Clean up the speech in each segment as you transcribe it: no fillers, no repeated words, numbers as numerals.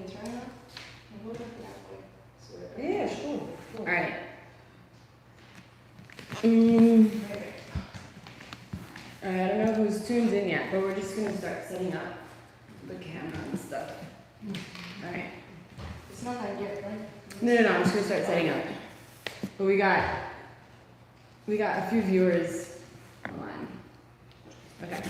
turn up and hold it that way. So Yeah, sure. All right. All right, I don't know who's tuned in yet, but we're just gonna start setting up the camera and stuff. All right. it's not like yet, right? No, I'm just gonna start setting up. But we got a few viewers online. Okay.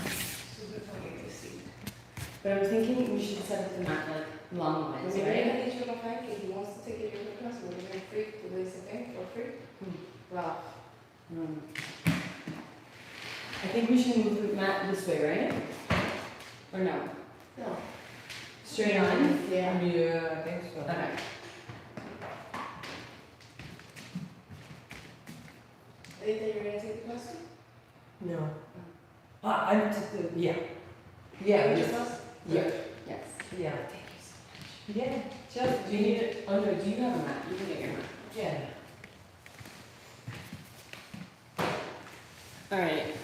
But I'm thinking we should set up the mat like long lines, Maybe right? I teach you a if he wants to take a yoga class, we're gonna free to do something for free. Wow. I think we should move the mat this way, right? Or no? No. Straight on? Yeah. Yeah, I think so. Okay. Anything you're gonna take the class to? No. I'm just, yeah. Yeah, Yeah, you yes. class? Yeah. Yes. Yeah. Thank you so much. Yeah, just, Do you need it? Oh no, do you have a mat? You can get your mat. yeah. Alright.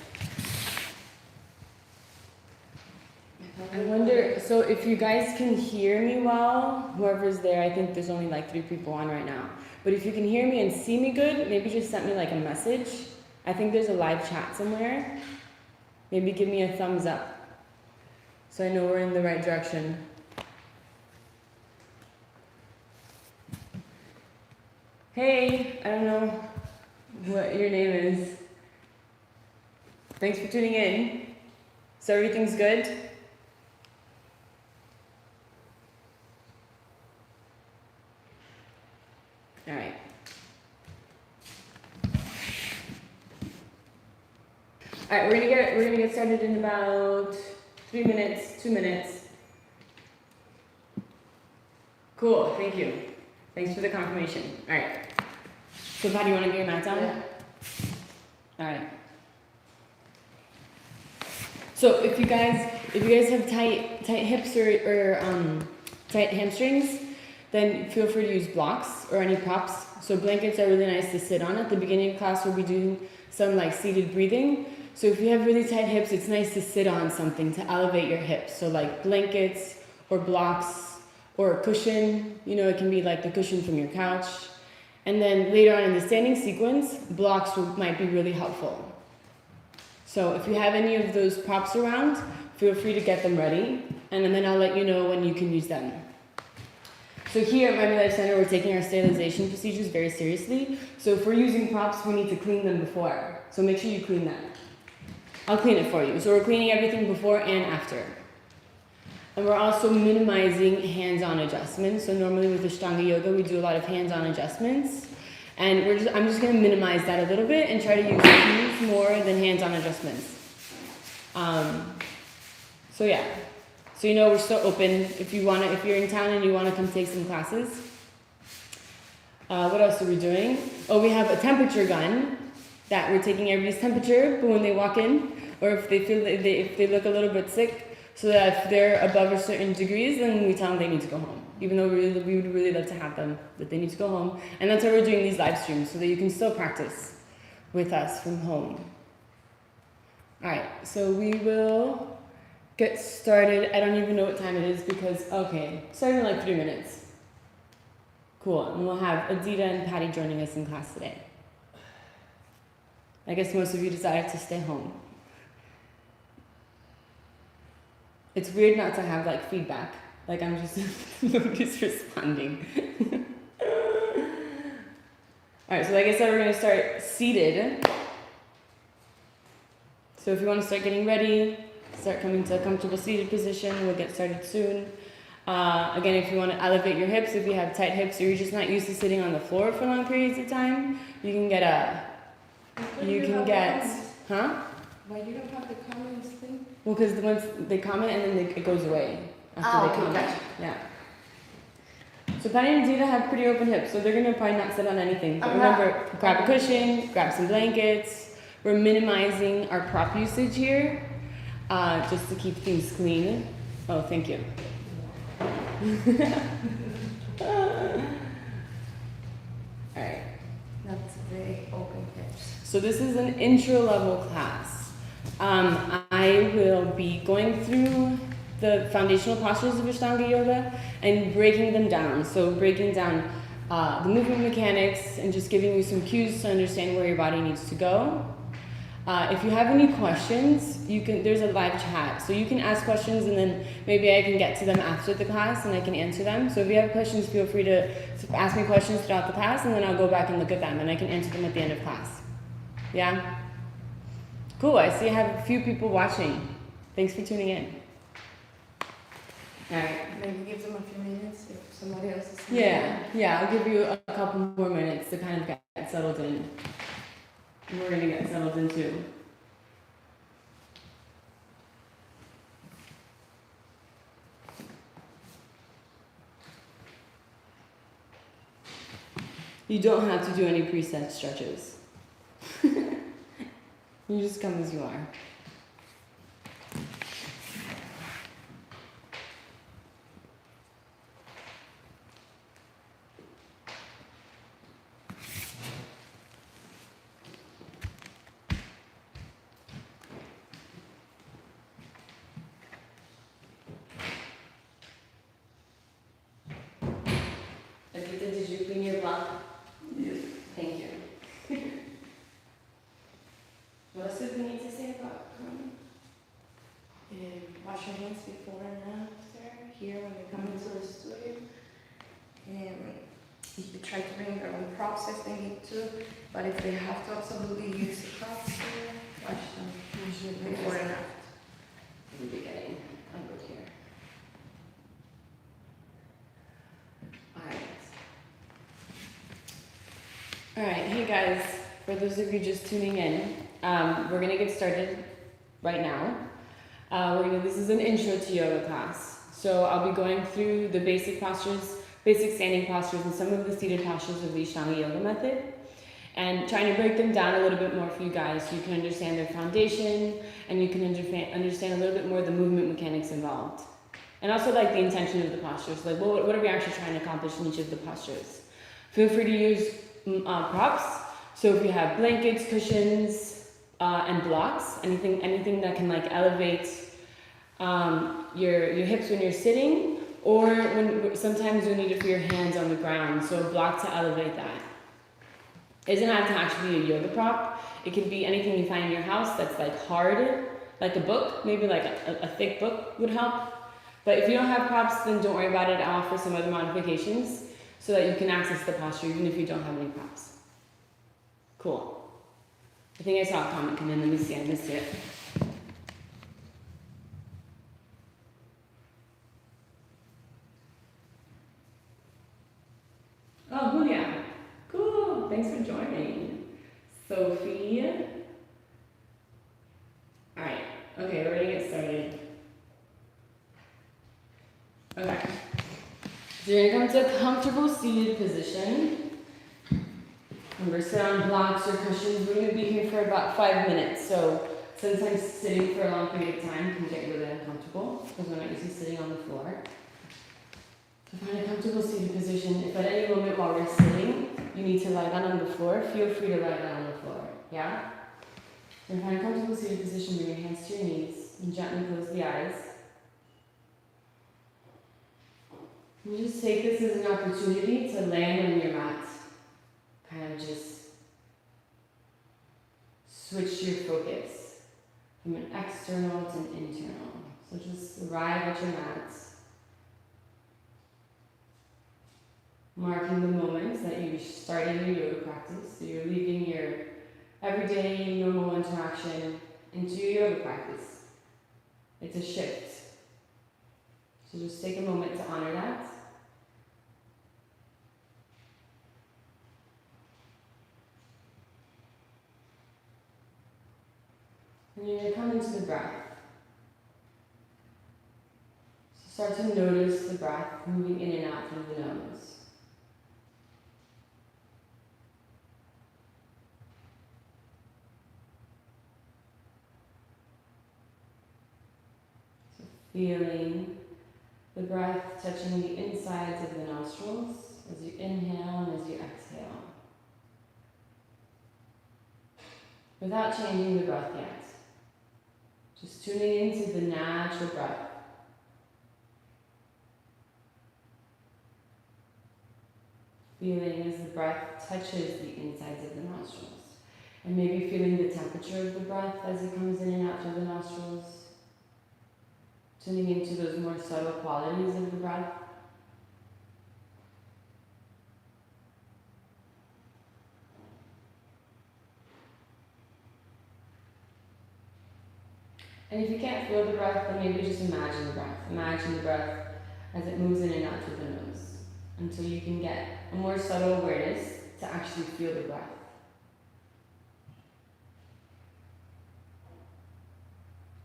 I wonder, so if you guys can hear me well, whoever's there, I think there's only like 3 people on right now. But if you can hear me and see me good, maybe just send me like a message. I think there's a live chat somewhere. Maybe give me a thumbs up so I know we're in the right direction. Hey, I don't know what your name is. Thanks for tuning in. So everything's good? All right. All right, we're gonna get started in about 3 minutes, 2 minutes. Cool, thank you. Thanks for the confirmation. All right. So, Pat, do you want to get your mat down? Yeah. All right. So if you guys have tight hips or tight hamstrings, then feel free to use blocks or any props. So blankets are really nice to sit on. At the beginning of class, we'll be doing some like seated breathing. So if you have really tight hips, it's nice to sit on something to elevate your hips. So like blankets or blocks or a cushion. You know, it can be like the cushion from your couch. And then later on in the standing sequence, blocks might be really helpful. So if you have any of those props around, feel free to get them ready, and then I'll let you know when you can use them. So here at Miami Life Center, we're taking our sterilization procedures very seriously. So if we're using props, we need to clean them before. So make sure you clean them. I'll clean it for you. So we're cleaning everything before and after. And we're also minimizing hands-on adjustments. So normally with Ashtanga Yoga, we do a lot of hands-on adjustments. And I'm just going to minimize that a little bit and try to use cues more than hands-on adjustments. So yeah, so you know we're still open if you're in town and you want to come take some classes. What else are we doing? Oh, we have a temperature gun that we're taking everybody's temperature, but when they walk in, or if they feel that if they look a little bit sick, so that if they're above a certain degrees, then we tell them they need to go home. Even though we would really love to have them, but they need to go home. And that's why we're doing these live streams, so that you can still practice with us from home. All right, so we will get started. I don't even know what time it is because, okay, starting in like 3 minutes. Cool, and we'll have Adita and Patty joining us in class today. I guess most of you decided to stay home. It's weird not to have like feedback. Like I'm just, nobody's responding. All right, so like I said, we're gonna start seated. So if you wanna start getting ready, start coming to a comfortable seated position, we'll get started soon. Again, if you wanna elevate your hips, if you have tight hips or you're just not used to sitting on the floor for long periods of time, you can get Why you don't have the comments thing? Well, because the ones they comment and then it goes away after they comment. Gotcha. Yeah. So Patty and Dita have pretty open hips, so they're gonna probably not sit on anything. But remember, grab a cushion, grab some blankets. We're minimizing our prop usage here, just to keep things clean. Oh, thank you. All right. That's very open hips. So this is an intro level class. I will be going through the foundational postures of Ashtanga yoga and breaking them down. So breaking down the movement mechanics and just giving you some cues to understand where your body needs to go. If you have any questions, there's a live chat. So you can ask questions and then maybe I can get to them after the class and I can answer them. So if you have questions, feel free to ask me questions throughout the class and then I'll go back and look at them and I can answer them at the end of class. Yeah? Cool, I see I have a few people watching. Thanks for tuning in. Alright. Maybe give them a few minutes if somebody else is Yeah, I'll give you a couple more minutes to kind of get settled in. And we're gonna get settled in too. You don't have to do any preset stretches. You just come as you are. Did you clean your block? Yes. Thank you. What else did we need to say about Corona? Wash your hands before and after, here when you come into the studio. You can try to bring their own props if they need to, but if they have to absolutely use the props, wash them before and after. In the beginning, I'll go here. Alright, hey guys, for those of you just tuning in, we're gonna get started right now. This is an intro to yoga class. So I'll be going through the basic postures, basic standing postures, and some of the seated postures of the Ashtanga yoga method, and trying to break them down a little bit more for you guys so you can understand their foundation, and you can understand a little bit more of the movement mechanics involved. And also like the intention of the postures, like what are we actually trying to accomplish in each of the postures. Feel free to use props. So if you have blankets, cushions, and blocks, anything that can like elevate your hips when you're sitting, or sometimes you need to feel your hands on the ground. So a block to elevate that. It doesn't have to actually be a yoga prop. It can be anything you find in your house that's like hard, like a book. Maybe like a thick book would help. But if you don't have props, then don't worry about it. I'll offer some other modifications so that you can access the posture even if you don't have any props. Cool. I think I saw a comment come in. Let me see. I missed it. Oh, Julia. Cool. Thanks for joining. Sophie. All right. Okay, we're going to get started. Okay. So you're going to come to a comfortable seated position. Remember, sit on blocks or cushions. We're going to be here for about 5 minutes. So sometimes sitting for a long period of time can get really uncomfortable because we're not usually sitting on the floor. So find a comfortable seated position. If at any moment while we're sitting, you need to lie down on the floor, feel free to lie down on the floor. Yeah? Then find a comfortable seated position, bring your hands to your knees, and gently close the eyes. You just take this as an opportunity to land on your mat. Kind of just switch your focus from an external to an internal. So just arrive at your mat, marking the moments that you started your yoga practice. So you're leaving your everyday normal interaction into your yoga practice. It's a shift. So just take a moment to honor that. And you're going to come into the breath. So start to notice the breath moving in and out through the nose. So feeling the breath touching the insides of the nostrils as you inhale and as you exhale. Without changing the breath yet. Just tuning into the natural breath Feeling as the breath touches the insides of the nostrils. And maybe feeling the temperature of the breath as it comes in and out through the nostrils. Tuning into those more subtle qualities of the breath. And if you can't feel the breath, then maybe just imagine the breath. Imagine the breath as it moves in and out through the nose until you can get a more subtle awareness to actually feel the breath.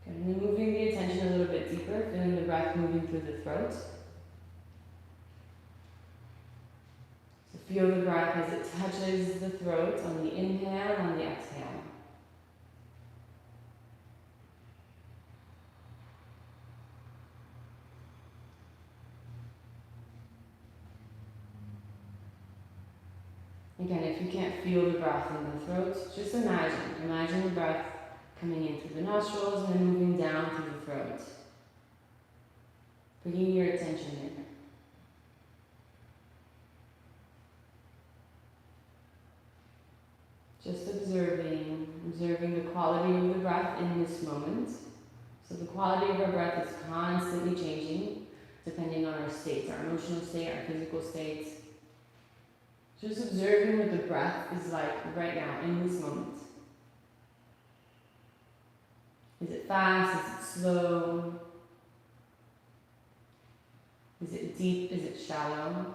Okay, and then moving the attention a little bit deeper, feeling the breath moving through the throat. So feel the breath as it touches the throat on the inhale and on the exhale. Again, if you can't feel the breath in the throat, just imagine. Imagine the breath coming in through the nostrils and then moving down through the throat. Bringing your attention in. Just observing the quality of the breath in this moment. So the quality of our breath is constantly changing depending on our states, our emotional state, our physical states. Just observing what the breath is like right now, in this moment. Is it fast? Is it slow? Is it deep? Is it shallow?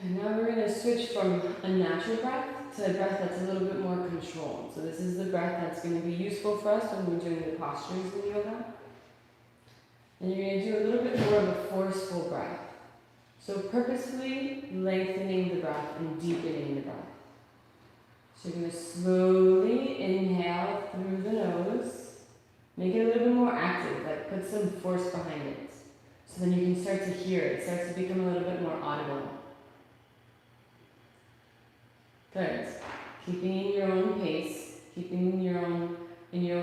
And now we're going to switch from a natural breath to a breath that's a little bit more controlled. So this is the breath that's going to be useful for us when we're doing the postures in yoga. And you're going to do a little bit more of a forceful breath. So purposefully lengthening the breath and deepening the breath. So you're going to slowly inhale through the nose. Make it a little bit more active, like put some force behind it. So then you can start to hear it. It starts to become a little bit more audible. Good. Keeping in your own pace, keeping in your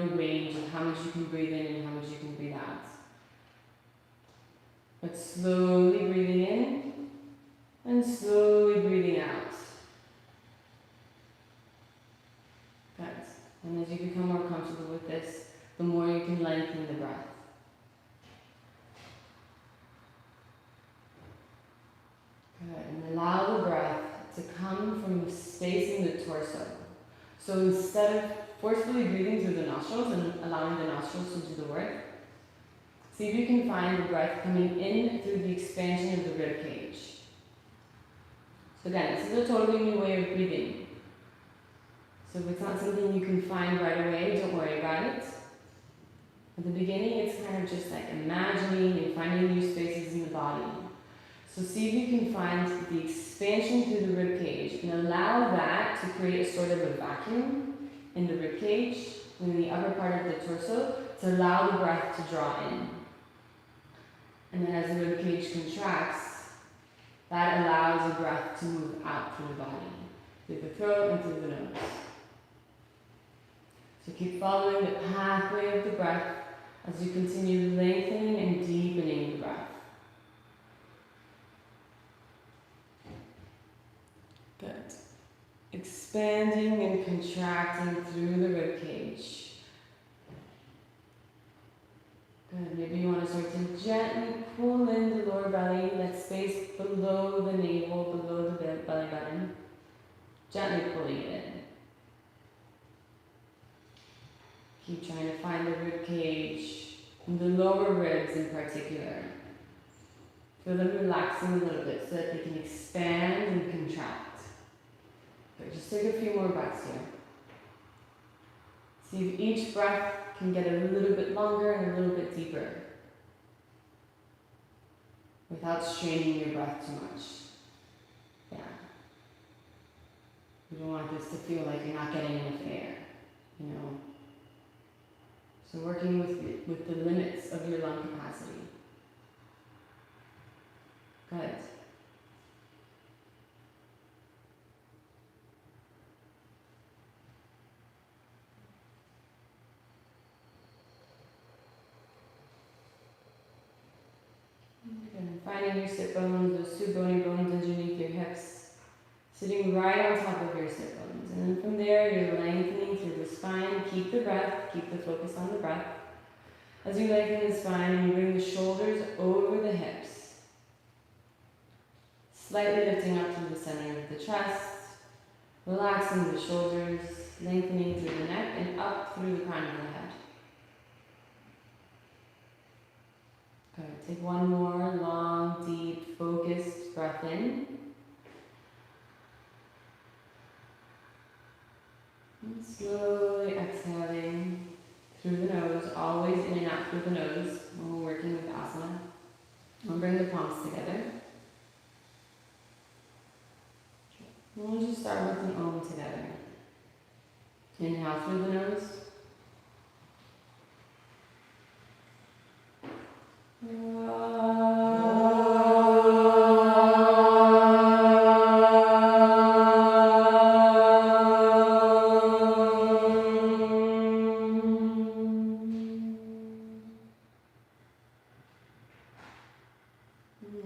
own range of how much you can breathe in and how much you can breathe out. But slowly breathing in and slowly breathing out. Good. And as you become more comfortable with this, the more you can lengthen the breath. Good. And allow the breath to come from the space in the torso. So instead of forcefully breathing through the nostrils and allowing the nostrils to do the work, see if you can find the breath coming in through the expansion of the rib cage. So again, this is a totally new way of breathing. So if it's not something you can find right away, don't worry about it. At the beginning, it's kind of just like imagining and finding new spaces in the body. So see if you can find the expansion through the rib cage and allow that to create a sort of a vacuum in the rib cage, in the upper part of the torso, to allow the breath to draw in. And then as the rib cage contracts, that allows the breath to move out through the body, through the throat and through the nose. So keep following the pathway of the breath as you continue lengthening and deepening the breath. Good. Expanding and contracting through the rib cage. Good. Maybe you want to start to gently pull in the lower belly, that space below the navel, below the belly button. Gently pulling it in. Keep trying to find the rib cage, and the lower ribs in particular. Feel them relaxing a little bit so that they can expand and contract. But just take a few more breaths here. See if each breath can get a little bit longer and a little bit deeper without straining your breath too much. Yeah. You don't want this to feel like you're not getting enough air, you know. So working with the limits of your lung capacity. Good. finding your sit bones, those two bony bones underneath your hips, sitting right on top of your sit bones. And then from there, you're lengthening through the spine. Keep the breath, keep the focus on the breath. As you lengthen the spine, you bring the shoulders over the hips, slightly lifting up through the center of the chest, relaxing the shoulders, lengthening through the neck and up through the crown of the head. Good. Take one more long, deep, focused breath in. And slowly exhaling through the nose, always in and out through the nose when we're working with asana. We'll bring the palms together. And we'll just start with an Om together. Inhale through the nose.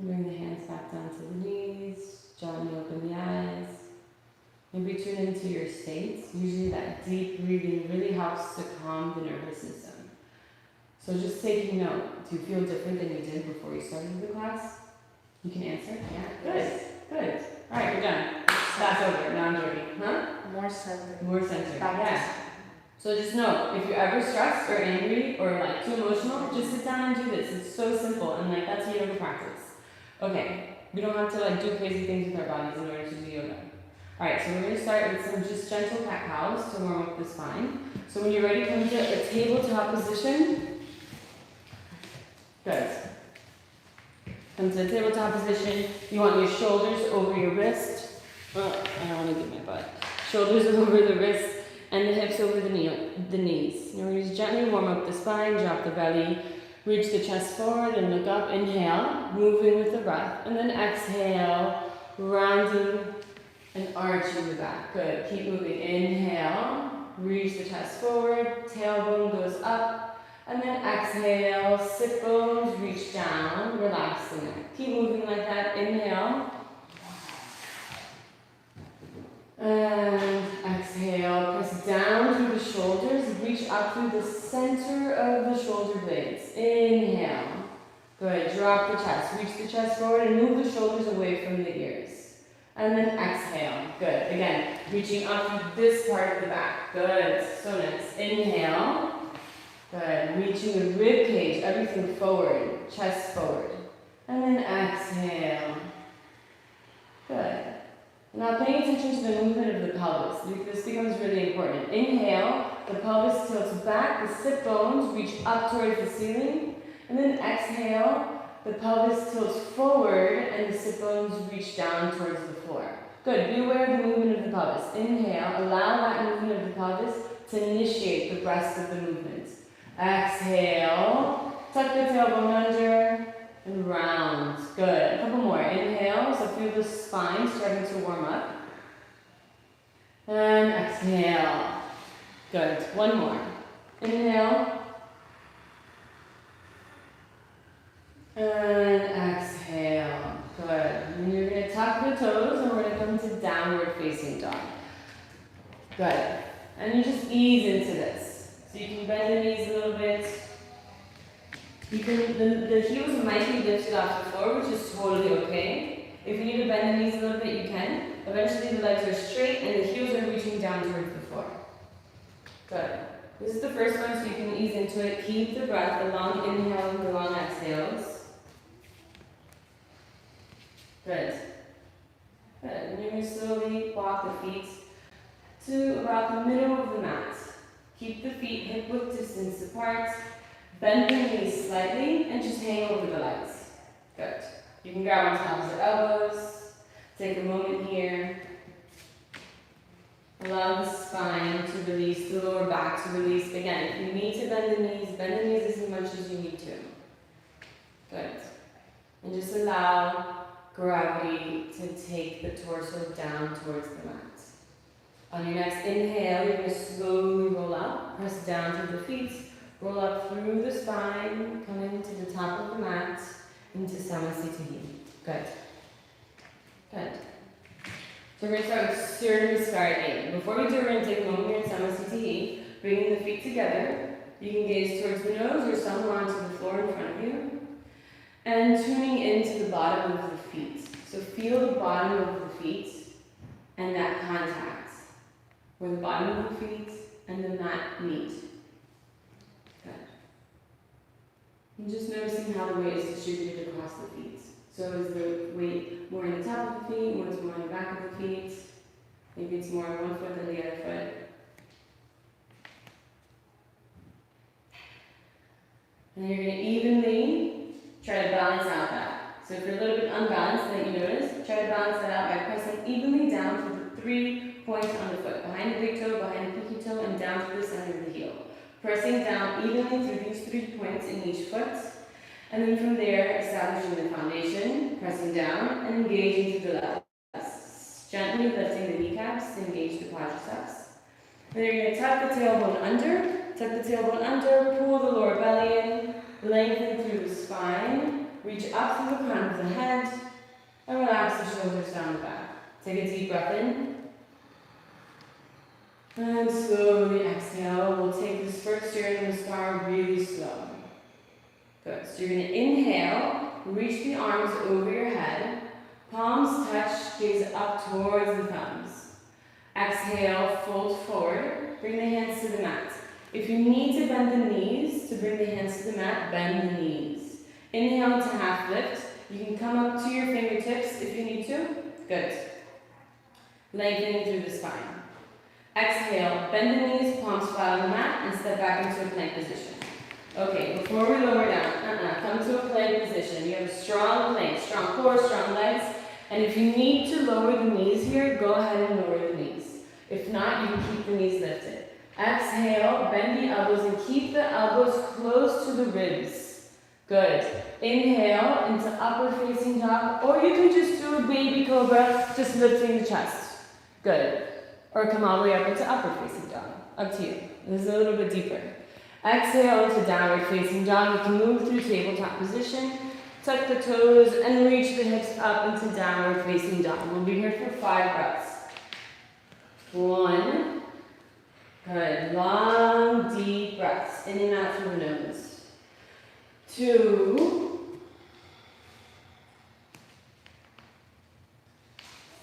Bring the hands back down to the knees, gently open the eyes. Maybe tune into your states. Usually that deep breathing really helps to calm the nervous system. So just taking note, do you feel different than you did before you started the class? You can answer? Yeah? Good. Good. Alright, we're done. That's over. Now I'm joking. Huh? More centered. More centered. Back to Yeah. So just know, if you're ever stressed or angry or like too emotional, just sit down and do this. It's so simple and like that's yoga practice. Okay, we don't have to like do crazy things with our bodies in order to do yoga. Alright, so we're going to start with some just gentle cat-cows to warm up the spine. So when you're ready, come to a tabletop position. Good. Come to the tabletop position. You want your shoulders over your wrist. I don't want to get my butt. Shoulders over the wrist and the hips over the knees. Now we're just gently warm up the spine, drop the belly, reach the chest forward and look up. Inhale, moving with the breath. And then exhale, rounding and arching the back. Good. Keep moving. Inhale, reach the chest forward, tailbone goes up. And then exhale, sit bones, reach down, relax the neck. Keep moving like that. Inhale. And exhale, press down through the shoulders, reach up through the center of the shoulder blades. Inhale. Good. Drop the chest, reach the chest forward and move the shoulders away from the ears. And then exhale. Good. Again, reaching up through this part of the back. Good. So nice. Inhale. Good. Reaching the rib cage, everything forward, chest forward. And then exhale. Good. Now paying attention to the movement of the pelvis. This becomes really important. Inhale, the pelvis tilts back, the sit bones reach up towards the ceiling. And then exhale, the pelvis tilts forward and the sit bones reach down towards the floor. Good. Be aware of the movement of the pelvis. Inhale, allow that movement of the pelvis to initiate the rest of the movement. Exhale, tuck the tailbone under and round. Good. A couple more. Inhale, so feel the spine starting to warm up. And exhale. Good. One more. Inhale. And exhale. Good. And you're going to tuck the toes and we're going to come to downward facing dog. Good. And you just ease into this. So you can bend the knees a little bit. You can, the heels might be lifted off the floor, which is totally okay. If you need to bend the knees a little bit, you can. Eventually the legs are straight and the heels are reaching down towards the floor. Good. This is the first one, so you can ease into it. Keep the breath, the long inhale and the long exhales. Good. Good. And you're going to slowly walk the feet to about the middle of the mat. Keep the feet hip width distance apart. Bend the knees slightly and just hang over the legs. Good. You can grab onto opposite elbows. Take a moment here. Allow the spine to release, the lower back to release. Again, if you need to bend the knees as much as you need to. Good. And just allow gravity to take the torso down towards the mat. On your next inhale, you're going to slowly roll up, press down through the feet, roll up through the spine, come into the top of the mat, into Samasthiti. Good. Good. So we're going to start with Surya Namaskar. Before we do, we're going to take a moment here in Samasthiti, bringing the feet together. You can gaze towards the nose or somewhere onto the floor in front of you. And tuning into the bottom of the feet. So feel the bottom of the feet and that contact where the bottom of the feet and the mat meet. Good. And just noticing how the weight is distributed across the feet. So is the weight more in the top of the feet, more in the back of the feet? Maybe it's more on one foot than the other foot. And you're going to evenly try to balance out that. So if you're a little bit unbalanced, then you notice, try to balance that out by pressing evenly down to the 3 points on the foot. Behind the big toe, behind the pinky toe, and down to the center of the heel. Pressing down evenly through these 3 points in each foot. And then from there, establishing the foundation, pressing down, and engaging through the left. Gently lifting the kneecaps to engage the quadriceps. Then you're going to tuck the tailbone under, pull the lower belly in, lengthen through the spine, reach up through the crown of the head, and relax the shoulders down the back. Take a deep breath in. And slowly exhale. We'll take this first Surya Namaskar really slow. Good. So you're going to inhale, reach the arms over your head, palms touch, gaze up towards the thumbs. Exhale, fold forward, bring the hands to the mat. If you need to bend the knees, to bring the hands to the mat, bend the knees. Inhale to half lift. You can come up to your fingertips if you need to. Good. Lengthening through the spine. Exhale, bend the knees, palms flat on the mat, and step back into a plank position. Okay, before we lower down, come to a plank position. You have a strong plank, strong core, strong legs. And if you need to lower the knees here, go ahead and lower the knees. If not, you can keep the knees lifted. Exhale, bend the elbows and keep the elbows close to the ribs. Good. Inhale into upward facing dog, or you can just do a baby cobra, just lifting the chest. Good. Or come all the way up into upward facing dog. Up to you. This is a little bit deeper. Exhale into downward facing dog. You can move through tabletop position. Tuck the toes and reach the hips up into downward facing dog. We'll be here for 5 breaths. 1. Good. Long, deep breaths in and out through the nose. 2.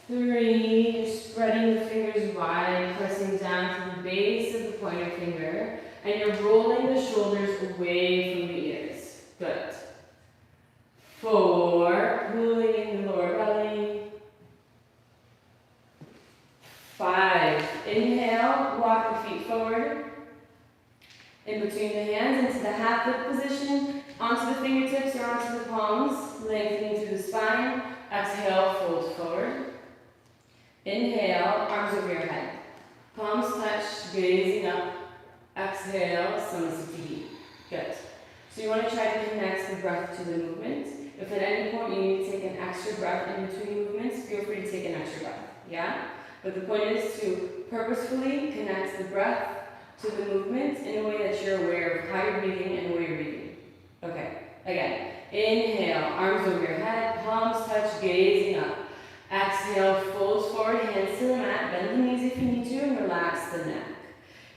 3. You're spreading the fingers wide, pressing down to the base of the pointer finger, and you're rolling the shoulders away from the ears. Good. 4. Pulling in the lower belly. 5. Inhale, walk the feet forward. In between the hands into the half lift position, onto the fingertips or onto the palms, lengthening through the spine. Exhale, fold forward. Inhale, arms over your head. Palms touch, gazing up. Exhale, Samasthiti. Good. So you want to try to connect the breath to the movement. If at any point you need to take an extra breath in between movements, feel free to take an extra breath. Yeah? But the point is to purposefully connect the breath to the movement in a way that you're aware of how you're breathing and where you're breathing. Okay. Again. Inhale, arms over your head, palms touch, gazing up. Exhale, fold forward, hands to the mat, bend the knees if you need to, and relax the neck.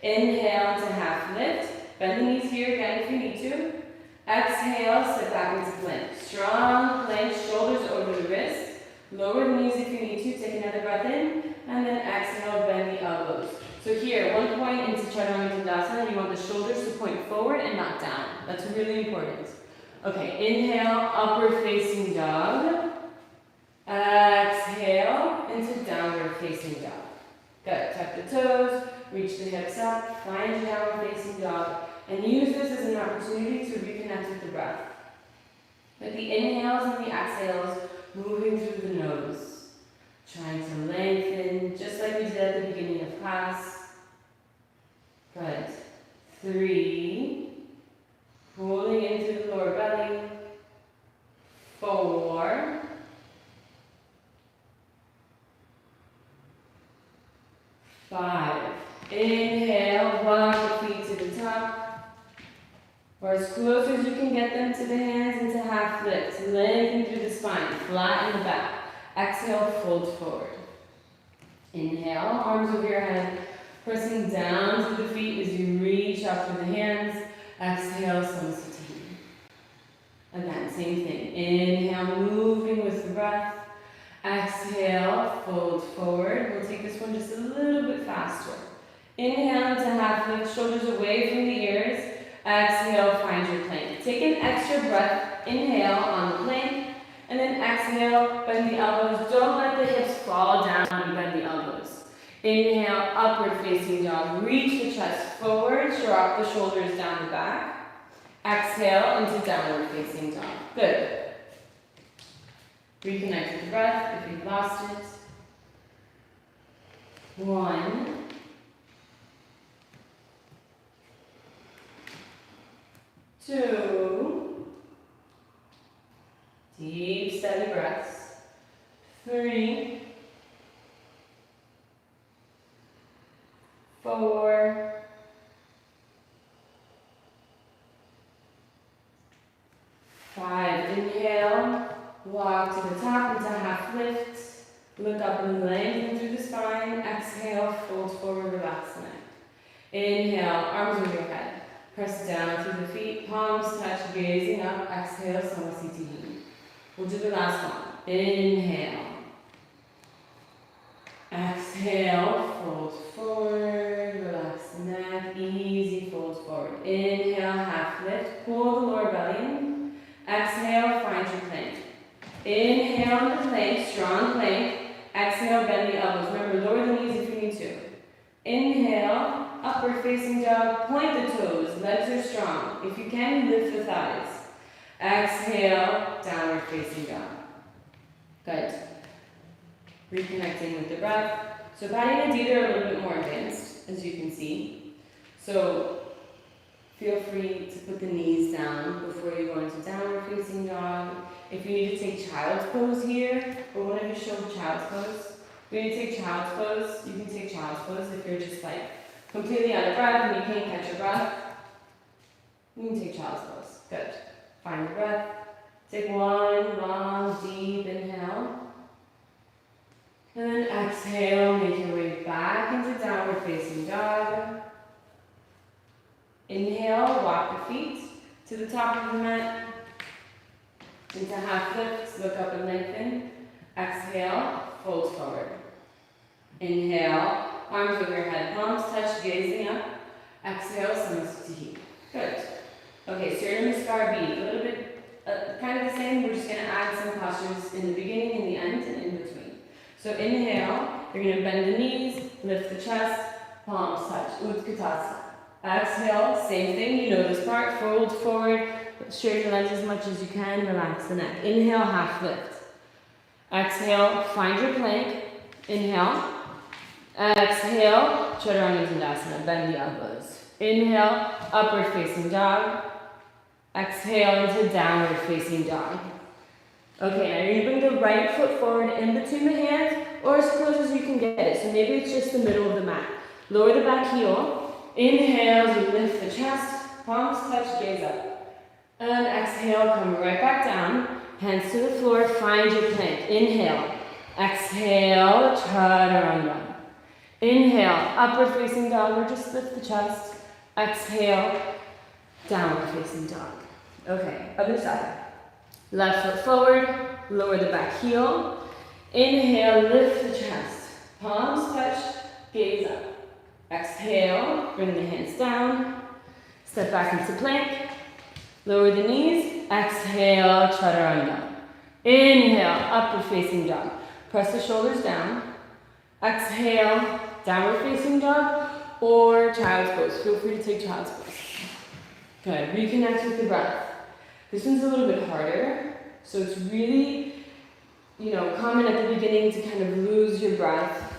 Inhale to half lift, bend the knees here again if you need to. Exhale, sit back into plank. Strong plank, shoulders over the wrist. Lower the knees if you need to, take another breath in, and then exhale, bend the elbows. So here, 1 point into Chaturanga, you want the shoulders to point forward and not down. That's really important. Okay, inhale, upward facing dog. Exhale into downward facing dog. Good. Tuck the toes, reach the hips up, find your downward facing dog, and use this as an opportunity to reconnect with the breath. With the inhales and the exhales, moving through the nose. Trying to lengthen, just like we did at the beginning of class. Good. 3. Pulling in through the lower belly. 4. 5. Inhale, walk the feet to the top. or as close as you can get them to the hands into half lift. Lengthen through the spine, flatten the back. Exhale, fold forward. Inhale, arms over your head, pressing down to the feet as you reach out through the hands. Exhale, salutations. Again, same thing. Inhale, moving with the breath. Exhale, fold forward. We'll take this one just a little bit faster. Inhale into half lift, shoulders away from the ears. Exhale, find your plank. Take an extra breath. Inhale on the plank. And then exhale, bend the elbows. Don't let the hips fall down and bend the elbows. Inhale, upward facing dog. Reach the chest forward, drop the shoulders down the back. Exhale into downward facing dog. Good. Reconnect with the breath if you've lost it. 1. 2. Deep, steady breaths. 3. 4. 5. Inhale. Walk to the top into half lift. Look up and lengthen through the spine. Exhale, fold forward, relax the neck. Inhale, arms over your head. Press down through the feet, palms touch, gazing up. Exhale, salutations. We'll do the last one. Inhale. Exhale, fold forward, relax the neck, easy folds forward. Inhale, half lift, pull the lower belly in. Exhale, find your plank. Inhale the plank, strong plank. Exhale, bend the elbows. Remember, lower the knees if you need to. Inhale, upward facing dog, point the toes, legs are strong. If you can, lift the thighs. Exhale, downward facing dog. Good. Reconnecting with the breath. So Patty and Adita are a little bit more advanced, as you can see. So feel free to put the knees down before you go into downward facing dog. If you need to take child's pose here, or one of you show child's pose. If you need to take child's pose, you can take child's pose. If you're just like completely out of breath and you can't catch your breath, you can take child's pose. Good. Find your breath. Take one long, deep inhale. And then exhale, make your way back into downward facing dog. Inhale, walk the feet to the top of the mat. Into half lifts, look up and lengthen. Exhale, fold forward. Inhale, arms over your head, palms touch, gazing up. Exhale, salutations. Good. Okay, so you're in the scar beat. A little bit, kind of the same. We're just going to add some postures in the beginning, in the end, and in between. So inhale, you're going to bend the knees, lift the chest, palms touch, Utkatasana. Exhale, same thing, you know this part, fold forward, straighten the legs as much as you can, relax the neck. Inhale, half lift. Exhale, find your plank. Inhale. Exhale, Chaturanga Dandasana, bend the elbows. Inhale, upward facing dog. Exhale into downward facing dog. Okay, now you're going to bring the right foot forward in between the hands, or as close as you can get it. So maybe it's just the middle of the mat. Lower the back heel. Inhale as you lift the chest, palms touch, gaze up. And exhale, come right back down. Hands to the floor, find your plank. Inhale. Exhale, Chaturanga. Inhale, upward facing dog, or just lift the chest. Exhale, downward facing dog. Okay, other side. Left foot forward, lower the back heel. Inhale, lift the chest. Palms touch, gaze up. Exhale, bring the hands down. Step back into plank. Lower the knees. Exhale, Chaturanga. Inhale, upward facing dog. Press the shoulders down. Exhale, downward facing dog or child's pose. Feel free to take child's pose. Good. Reconnect with the breath. This one's a little bit harder, so it's really, common at the beginning to kind of lose your breath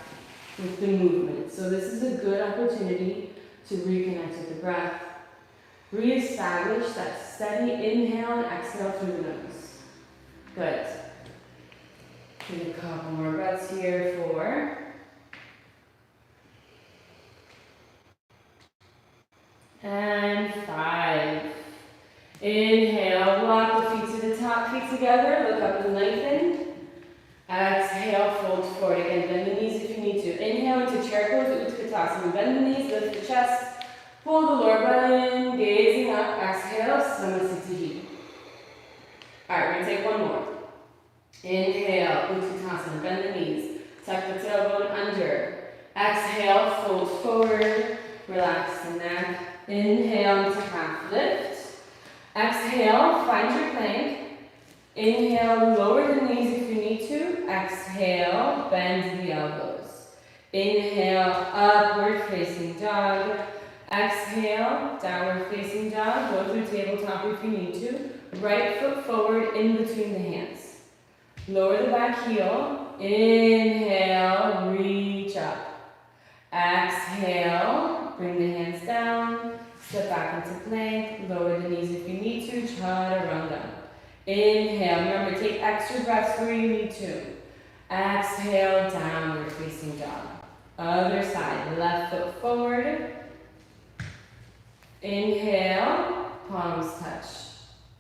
with the movement. So this is a good opportunity to reconnect with the breath. Re-establish that steady inhale and exhale through the nose. Good. Take a couple more breaths here. 4. And 5. Inhale, walk the feet to the top, feet together, look up and lengthen. Exhale, fold forward again, bend the knees if you need to. Inhale into chair pose, Utkatasana. Bend the knees, lift the chest, pull the lower belly in, gazing up. Exhale, Samasthiti. Alright, we're going to take one more. Inhale, Utkatasana, bend the knees, tuck the tailbone under. Exhale, fold forward, relax the neck. Inhale into half lift. Exhale, find your plank. Inhale, lower the knees if you need to. Exhale, bend the elbows. Inhale, upward facing dog. Exhale, downward facing dog. Go through tabletop if you need to. Right foot forward in between the hands. Lower the back heel. Inhale, reach up. Exhale, bring the hands down. Step back into plank. Lower the knees if you need to. Chaturanga. Inhale, remember, take extra breaths where you need to. Exhale, downward facing dog. Other side, left foot forward. Inhale, palms touch.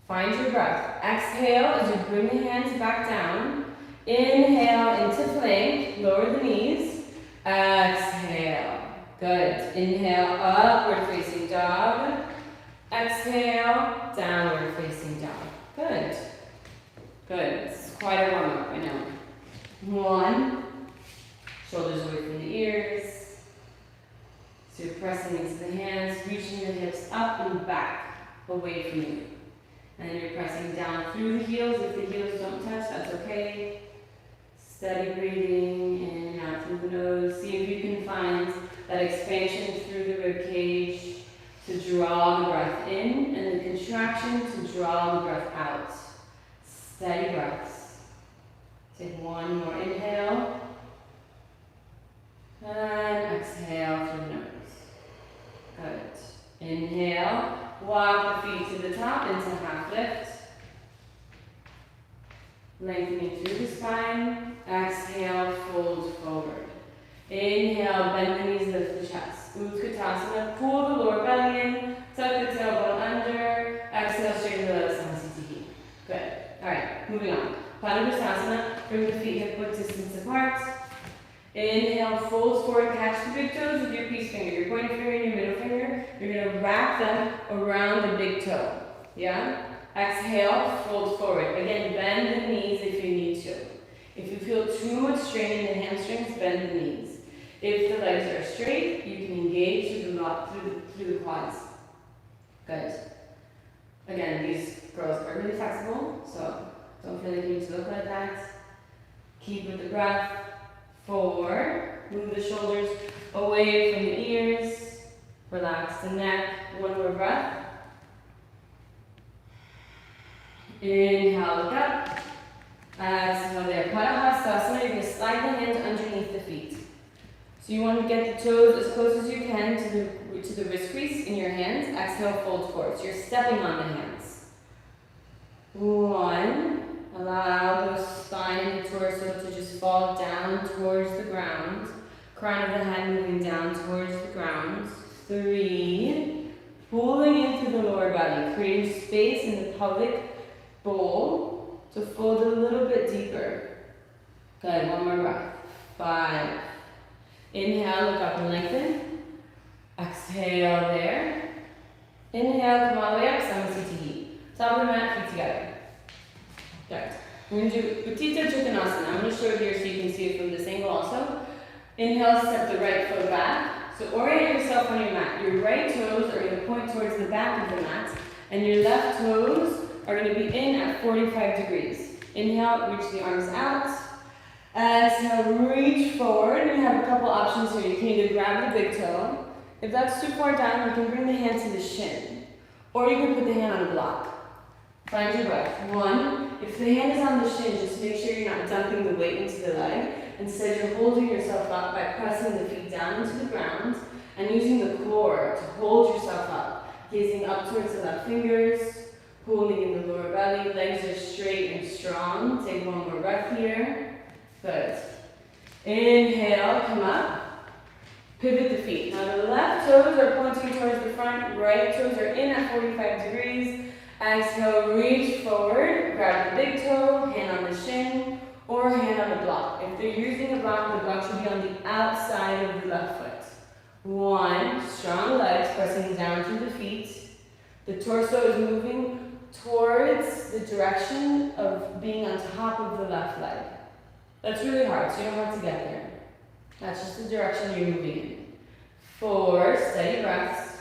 Find your breath. Exhale as you bring the hands back down. Inhale into plank, lower the knees. Exhale, good. Inhale, upward facing dog. Exhale, downward facing dog. Good. Good. This is quite a warm-up, I know. 1. Shoulders away from the ears. So you're pressing into the hands, reaching the hips up and back, away from you. And then you're pressing down through the heels. If the heels don't touch, that's okay. Steady breathing in and out through the nose. See if you can find that expansion through the rib cage to draw the breath in, and the contraction to draw the breath out. Steady breaths. Take one more inhale. And exhale through the nose. Good. Inhale. Walk the feet to the top into half lift. Lengthening through the spine. Exhale, fold forward. Inhale, bend the knees, lift the chest. Utkatasana, pull the lower belly in, tuck the tailbone under. Exhale, straighten the legs, Samasthiti. Good. Alright, moving on. Padangusthasana, bring the feet hip width distance apart. Inhale, fold forward, catch the big toes with your peace finger. Your pointer finger and your middle finger. You're going to wrap them around the big toe. Yeah? Exhale, fold forward. Again, bend the knees if you need to. If you feel too much strain in the hamstrings, bend the knees. If the legs are straight, you can engage through the quads. Good. Again, these girls are really flexible, so don't feel like you need to look like that. Keep with the breath. 4. Move the shoulders away from the ears. Relax the neck. One more breath. Inhale, look up. Exhale there. Padangusthasana, you're going to slide the hands underneath the feet. So you want to get the toes as close as you can to the wrist crease in your hands. Exhale, fold forward. So you're stepping on the hands. 1. Allow the spine and the torso to just fall down towards the ground. Crown of the head moving down towards the ground. 3. Pulling into the lower body, creating space in the pelvic bowl to fold a little bit deeper. Good, one more breath. 5. Inhale, look up and lengthen. Exhale there. Inhale, come all the way up, Samasthiti. Top of the mat, feet together. Good. We're going to do Uttita Trikonasana. I'm going to show it here so you can see it from this angle also. Inhale, step the right foot back. So orient yourself on your mat. Your right toes are going to point towards the back of the mat, and your left toes are going to be in at 45 degrees. Inhale, reach the arms out. Exhale, reach forward. You have a couple options here. You can either grab the big toe. If that's too far down, you can bring the hand to the shin. Or you can put the hand on a block. Find your breath. 1. If the hand is on the shin, just make sure you're not dumping the weight into the leg. Instead, you're holding yourself up by pressing the feet down into the ground and using the core to hold yourself up. Gazing up towards the left fingers, holding in the lower belly. Legs are straight and strong. Take one more breath here. Good. Inhale, come up. Pivot the feet. Now the left toes are pointing towards the front, right toes are in at 45 degrees. Exhale, reach forward, grab the big toe, hand on the shin, or hand on the block. If they're using a block, the block should be on the outside of the left foot. 1, strong legs pressing down through the feet. The torso is moving towards the direction of being on top of the left leg. That's really hard, so you don't have to get there. That's just the direction you're moving in. 4, steady breaths.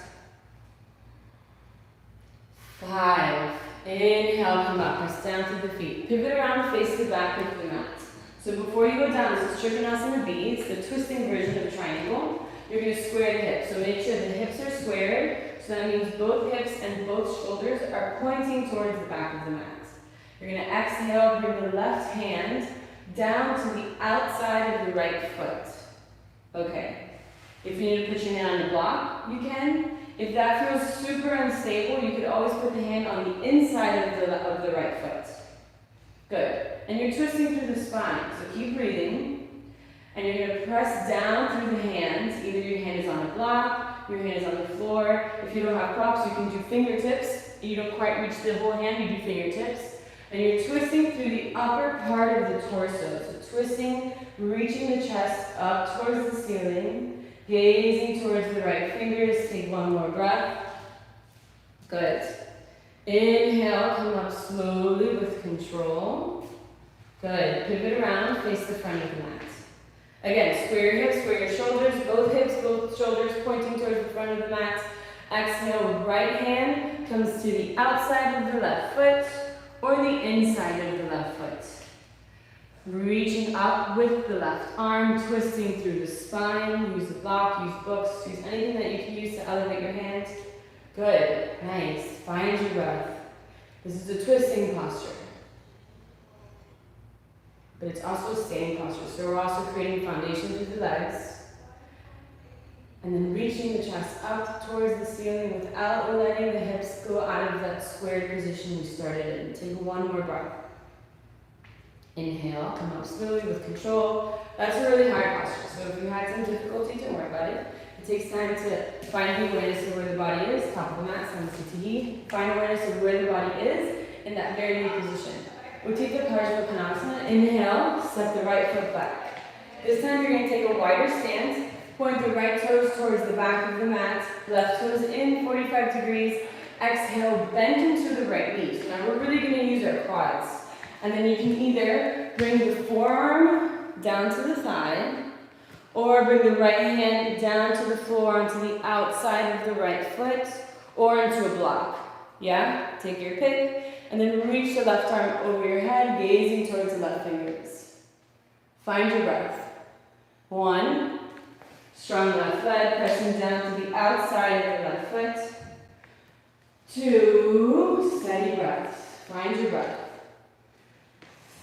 5, inhale, come up, press down through the feet. Pivot around, face the back of the mat. So before you go down, this is Trikonasana B, it's the twisting version of a triangle. You're going to square the hips, so make sure the hips are squared. So that means both hips and both shoulders are pointing towards the back of the mat. You're going to exhale, bring the left hand down to the outside of the right foot. Okay. If you need to put your hand on the block, you can. If that feels super unstable, you could always put the hand on the inside of the right foot. Good. And you're twisting through the spine, so keep breathing. And you're going to press down through the hands. Either your hand is on a block, your hand is on the floor. If you don't have props, you can do fingertips. You don't quite reach the whole hand, you do fingertips. And you're twisting through the upper part of the torso. So twisting, reaching the chest up towards the ceiling, gazing towards the right fingers. Take one more breath. Good. Inhale, come up slowly with control. Good. Pivot around, face the front of the mat. Again, square your hips, square your shoulders, both hips, both shoulders pointing towards the front of the mat. Exhale, right hand comes to the outside of the left foot or the inside of the left foot. Reaching up with the left arm, twisting through the spine. Use a block, use books, use anything that you can use to elevate your hand. Good, nice. Find your breath. This is a twisting posture. But it's also a standing posture. So we're also creating foundation through the legs. And then reaching the chest up towards the ceiling without letting the hips go out of that squared position you started in. Take one more breath. Inhale, come up slowly with control. That's a really hard posture. So if you had some difficulty, don't worry about it. It takes time to find the awareness of where the body is. Top of the mat, Samsitihi. Find awareness of where the body is in that very new position. We'll take the Parsvakonasana. Inhale, step the right foot back. This time you're going to take a wider stance. Point the right toes towards the back of the mat. Left toes in, 45 degrees. Exhale, bend into the right knee. So now we're really going to use our quads. And then you can either bring the forearm down to the thigh, or bring the right hand down to the floor onto the outside of the right foot, or into a block. Yeah? Take your pick. And then reach the left arm over your head, gazing towards the left fingers. Find your breath. 1, strong left leg, pressing down to the outside of the left foot. 2, steady breaths. Find your breath.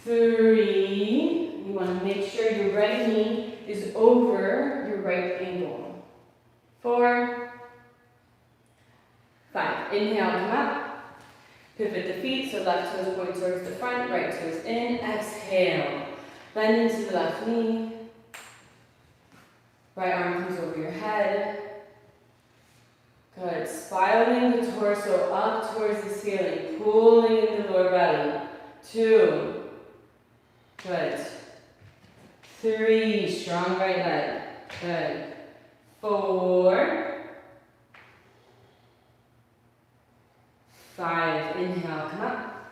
3, you want to make sure your right knee is over your right ankle. 4, 5, inhale, come up. Pivot the feet, so left toes going towards the front, right toes in. Exhale, bend into the left knee. Right arm comes over your head. Good, spiraling the torso up towards the ceiling, pulling in the lower belly. 2, good. 3, strong right leg. Good. 4, 5, inhale, come up.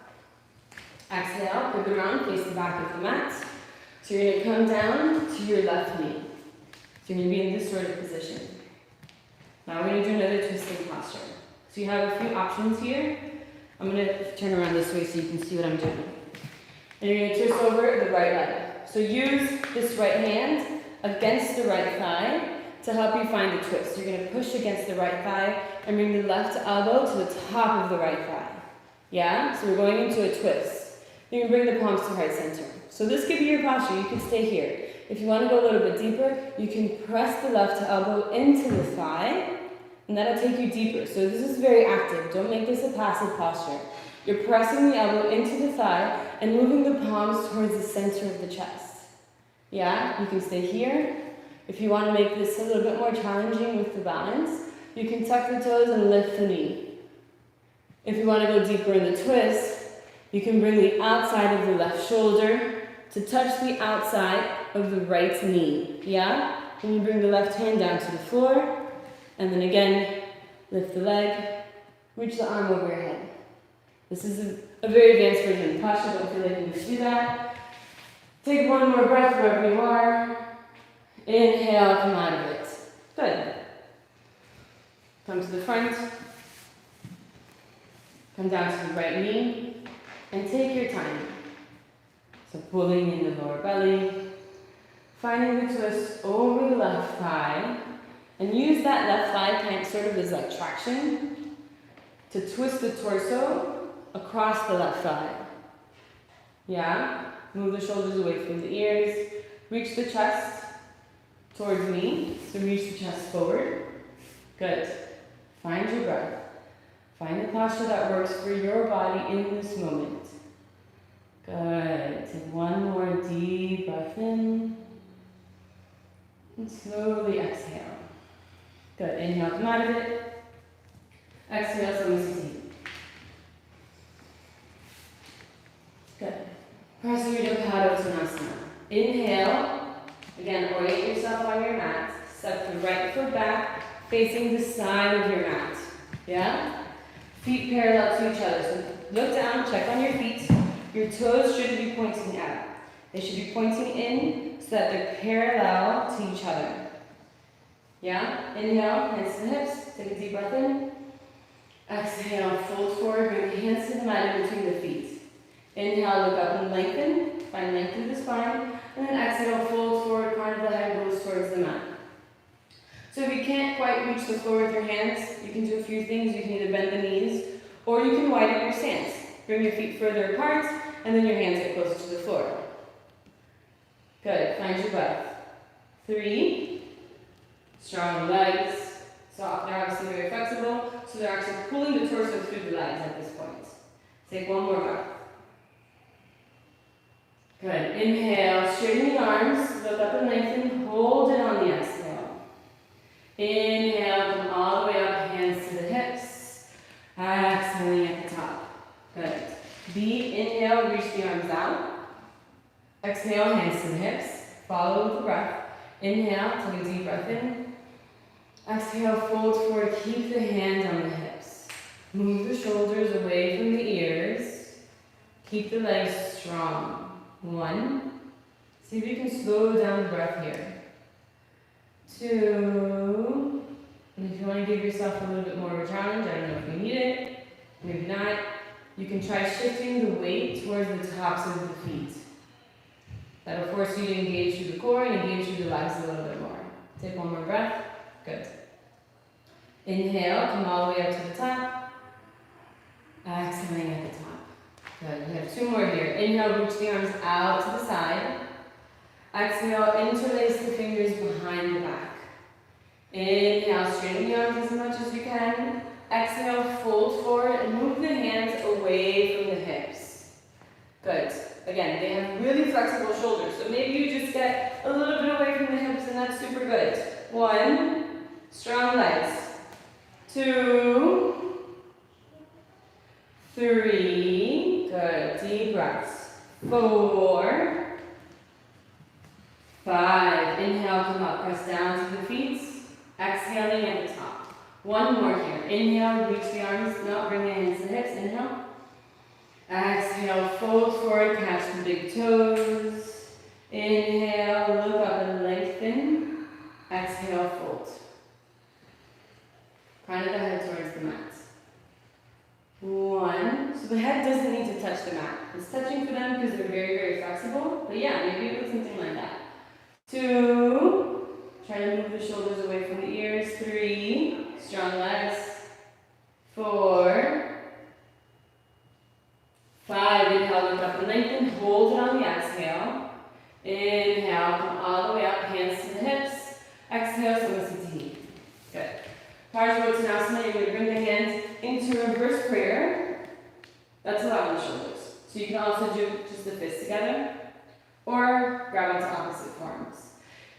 Exhale, pivot around, face the back of the mat. So you're going to come down to your left knee. So you're going to be in this sort of position. Now we're going to do another twisting posture. So you have a few options here. I'm going to turn around this way so you can see what I'm doing. And you're going to twist over the right leg. So use this right hand against the right thigh to help you find the twist. You're going to push against the right thigh and bring the left elbow to the top of the right thigh. Yeah? So we're going into a twist. You can bring the palms to heart center. So this could be your posture. You can stay here. If you want to go a little bit deeper, you can press the left elbow into the thigh, and that'll take you deeper. So this is very active. Don't make this a passive posture. You're pressing the elbow into the thigh and moving the palms towards the center of the chest. Yeah? You can stay here. If you want to make this a little bit more challenging with the balance, you can tuck the toes and lift the knee. If you want to go deeper in the twist, you can bring the outside of the left shoulder to touch the outside of the right knee. Yeah? Then you bring the left hand down to the floor, and then again, lift the leg, reach the arm over your head. This is a very advanced version of posture. Don't feel like you need to do that. Take one more breath wherever you are. Inhale, come out of it. Good. Come to the front. Come down to the right knee. And take your time. So pulling in the lower belly. Finding the twist over the left thigh. And use that left thigh kind of sort of as like traction to twist the torso across the left thigh. Yeah? Move the shoulders away from the ears. Reach the chest towards me. So reach the chest forward. Good. Find your breath. Find the posture that works for your body in this moment. Good. Take one more deep breath in. And slowly exhale. Good. Inhale, come out of it. Exhale, Samasthiti. Good. Prasarita Padottanasana. Inhale. Again, orient yourself on your mat. Step the right foot back, facing the side of your mat. Yeah? Feet parallel to each other. So look down, check on your feet. Your toes shouldn't be pointing out. They should be pointing in so that they're parallel to each other. Yeah? Inhale, hands to the hips. Take a deep breath in. Exhale, fold forward. Bring the hands to the mat in between the feet. Inhale, look up and lengthen. Find length through the spine. And then exhale, fold forward. Crown of the head goes towards the mat. So if you can't quite reach the floor with your hands, you can do a few things. You can either bend the knees, or you can widen your stance. Bring your feet further apart, and then your hands get closer to the floor. Good. Find your breath. 3. Strong legs. Soft. They're obviously very flexible, so they're actually pulling the torso through the legs at this point. Take one more breath. Good. Inhale. Straighten the arms. Look up and lengthen. Hold it on the exhale. Inhale. Come all the way up. Hands to the hips. Exhaling at the top. Good. Deep inhale. Reach the arms out. Exhale. Hands to the hips. Follow with the breath. Inhale. Take a deep breath in. Exhale. Fold forward. Keep the hands on the hips. Move the shoulders away from the ears. Keep the legs strong. 1. See if you can slow down the breath here. 2. And if you want to give yourself a little bit more of a challenge, I don't know if you need it, maybe not, you can try shifting the weight towards the tops of the feet. That'll force you to engage through the core and engage through the legs a little bit more. Take one more breath. Good. Inhale, come all the way up to the top. Exhaling at the top. Good. We have 2 more here. Inhale, reach the arms out to the side. Exhale, interlace the fingers behind the back. Inhale, straighten the arms as much as you can. Exhale, fold forward and move the hands away from the hips. Good. Again, they have really flexible shoulders, so maybe you just get a little bit away from the hips and that's super good. 1, strong legs. 2, 3, good, deep breaths. 4, 5, inhale, come up, press down to the feet. Exhaling at the top. 1 more here. Inhale, reach the arms, no, bring the hands to the hips, inhale. Exhale, fold forward, catch the big toes. Inhale, look up and lengthen. Exhale, fold. Crown of the head towards the mat. 1. So the head doesn't need to touch the mat. It's touching for them because they're very, very flexible. But yeah, maybe it was something like that. 2. Try to move the shoulders away from the ears. 3. Strong legs. 4. 5. Inhale, look up and lengthen. Hold it on the exhale. Inhale, come all the way up. Hands to the hips. Exhale, Samasthiti. Good. Parsvottanasana, you're going to bring the hands into reverse prayer. That's allowed on the shoulders. So you can also do just the fists together or grab onto opposite forms.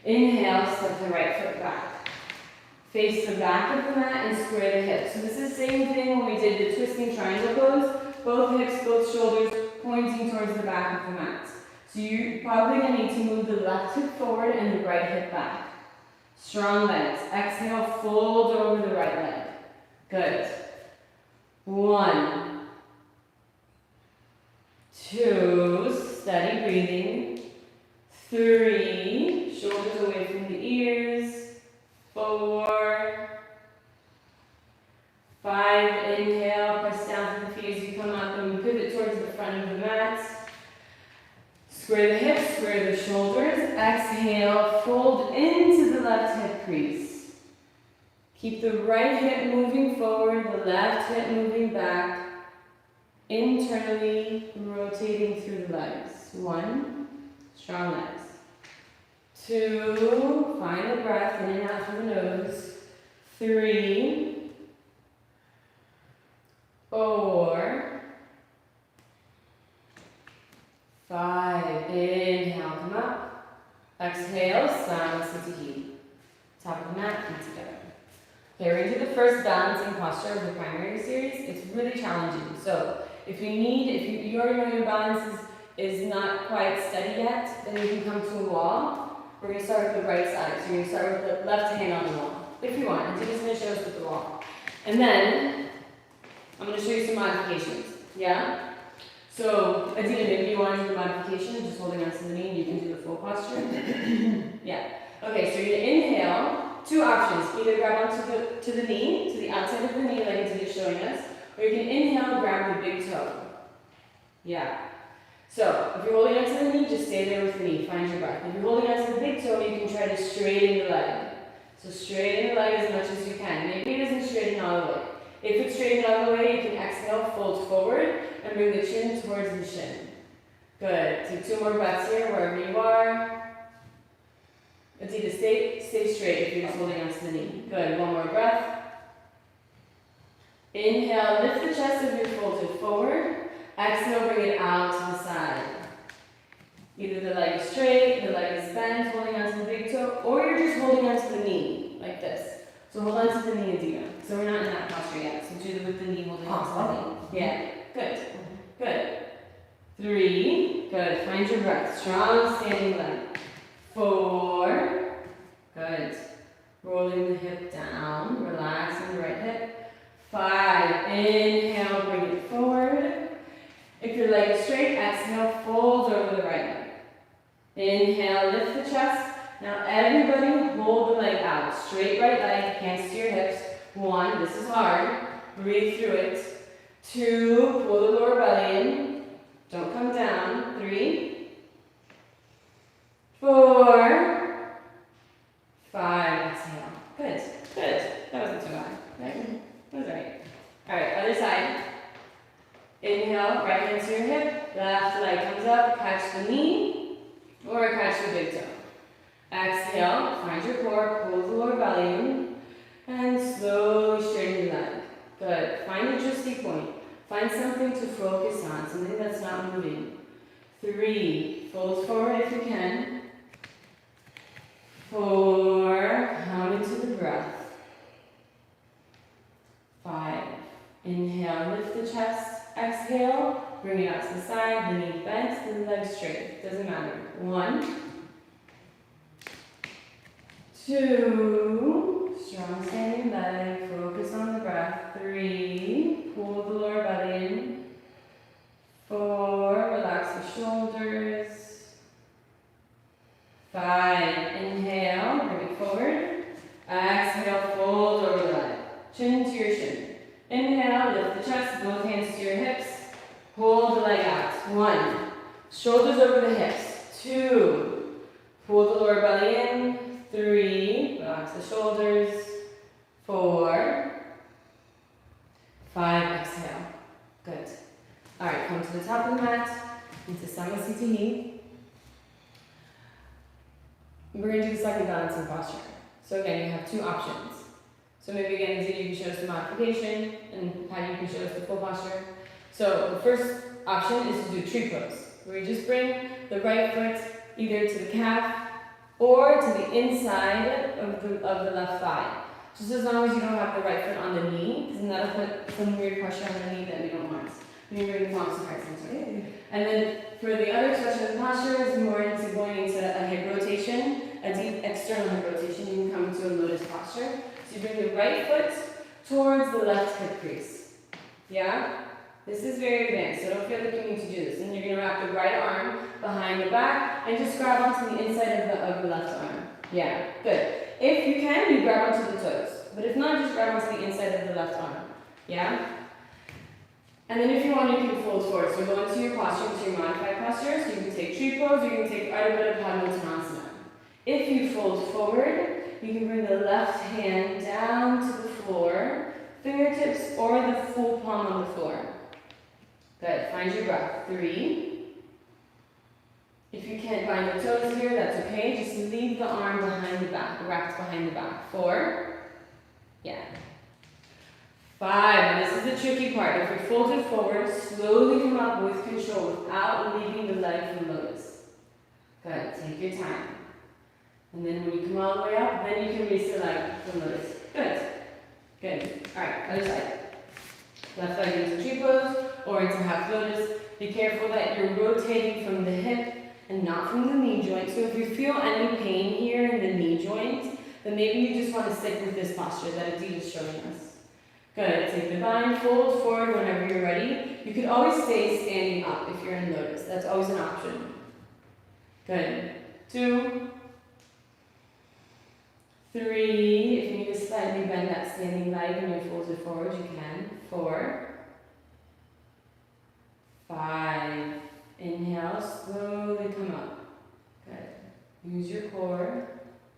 Inhale, step the right foot back. Face the back of the mat and square the hips. So this is the same thing when we did the twisting triangle pose. Both hips, both shoulders pointing towards the back of the mat. So you're probably going to need to move the left hip forward and the right hip back. Strong legs. Exhale, fold over the right leg. Good. 1, 2, steady breathing. 3, shoulders away from the ears. 4, 5, inhale, press down to the feet as you come up and pivot towards the front of the mat. Square the hips, square the shoulders. Exhale, fold into the left hip crease. Keep the right hip moving forward, the left hip moving back. Internally rotating through the legs. 1, strong legs. 2, find the breath in and out through the nose. 3, 4, 5, inhale, come up. Exhale, Samasthiti. Top of the mat, feet together. Okay, we're going to do the first balancing posture of the primary series. It's really challenging. So if you already know your balance is not quite steady yet, then you can come to a wall. We're going to start with the right side. So you're going to start with the left hand on the wall, if you want. And Adita's going to show us with the wall. And then I'm going to show you some modifications. Yeah? So, Adita, maybe you want to do the modification, just holding on to the knee, and you can do the full posture. Yeah. Okay, so you're going to inhale. 2 options. Either grab onto to the knee, to the outside of the knee, like Adita's showing us, or you can inhale, grab the big toe. Yeah. So, if you're holding onto the knee, just stay there with the knee. Find your breath. If you're holding onto the big toe, you can try to straighten the leg. So straighten the leg as much as you can. Maybe it isn't straightened all the way. If it's straightened all the way, you can exhale, fold forward, and bring the chin towards the shin. Good. Take 2 more breaths here, wherever you are. Adita, stay straight if you're just holding onto the knee. Good. 1 more breath. Inhale, lift the chest as you're folded forward. Exhale, bring it out to the side. Either the leg is straight, the leg is bent, holding onto the big toe, or you're just holding onto the knee, like this. So hold on to the knee, Adita. So we're not in that posture yet. So do it with the knee holding onto the knee. Yeah, good, good. 3, good. Find your breath. Strong standing leg. 4, good. Rolling the hip down, relaxing the right hip. 5, inhale, bring it forward. If your leg is straight, exhale, fold over the right leg. Inhale, lift the chest. Now everybody hold the leg out. Straight right leg, hands to your hips. 1, this is hard. Breathe through it. 2, pull the lower belly in. Don't come down. 3, 4, 5, exhale. Good, good. That wasn't too bad, right? That was right. All right, other side. Inhale, right hand to your hip. Left leg comes up, catch the knee, or catch the big toe. Exhale, find your core, pull the lower belly in, and slowly straighten the leg. Good. Find a twisty point. Find something to focus on, something that's not moving. 3, fold forward if you can. 4, count into the breath. 5, inhale, lift the chest. Exhale, bring it out to the side, the knee bent, the leg straight. Doesn't matter. 1, 2, strong standing leg, focus on the breath. 3, pull the lower belly in. 4, relax the shoulders. 5, inhale, bring it forward. Exhale, fold over the leg. Chin to your shin. Inhale, lift the chest, both hands to your hips. Hold the leg out. 1, shoulders over the hips. 2, pull the lower belly in. 3, relax the shoulders. 4, 5, exhale. Good. All right, come to the top of the mat, into Samasthiti. We're going to do the second balancing posture. So again, you have 2 options. So maybe again, Adita, you can show us the modification, and Patty, you can show us the full posture. So the first option is to do tree pose, where you just bring the right foot either to the calf or to the inside of the left thigh. Just as long as you don't have the right foot on the knee, because then that'll put some weird pressure on the knee that we don't want. When you bring the palms to heart center. And then for the other expression of the posture is more into going into a hip rotation, a deep external hip rotation. You can come into a lotus posture. So you bring the right foot towards the left hip crease. Yeah? This is very advanced, so don't feel like you need to do this. And you're going to wrap the right arm behind the back and just grab onto the inside of the left arm. Yeah, good. If you can, you grab onto the toes. But if not, just grab onto the inside of the left arm. Yeah? And then if you want, you can fold forward. So go into your posture, into your modified posture. So you can take tree pose, or you can take Ardha Padmasana. If you fold forward, you can bring the left hand down to the floor, fingertips or the full palm on the floor. Good. Find your breath. 3. If you can't find the toes here, that's okay. Just leave the arm behind the back, wrapped behind the back. 4. Yeah. 5. This is the tricky part. If you're folded forward, slowly come up with control without leaving the leg from lotus. Good. Take your time. And then when you come all the way up, then you can release the leg from lotus. Good. Good. Alright, other side. Left leg into tree pose or into half lotus. Be careful that you're rotating from the hip and not from the knee joint. So if you feel any pain here in the knee joint, then maybe you just want to stick with this posture that Aditi is showing us. Good. Take the bind, fold forward whenever you're ready. You could always stay standing up if you're in lotus. That's always an option. Good. 2. 3. If you need to slightly bend that standing leg and you fold it forward, you can. 4. 5. Inhale, slowly come up. Good. Use your core.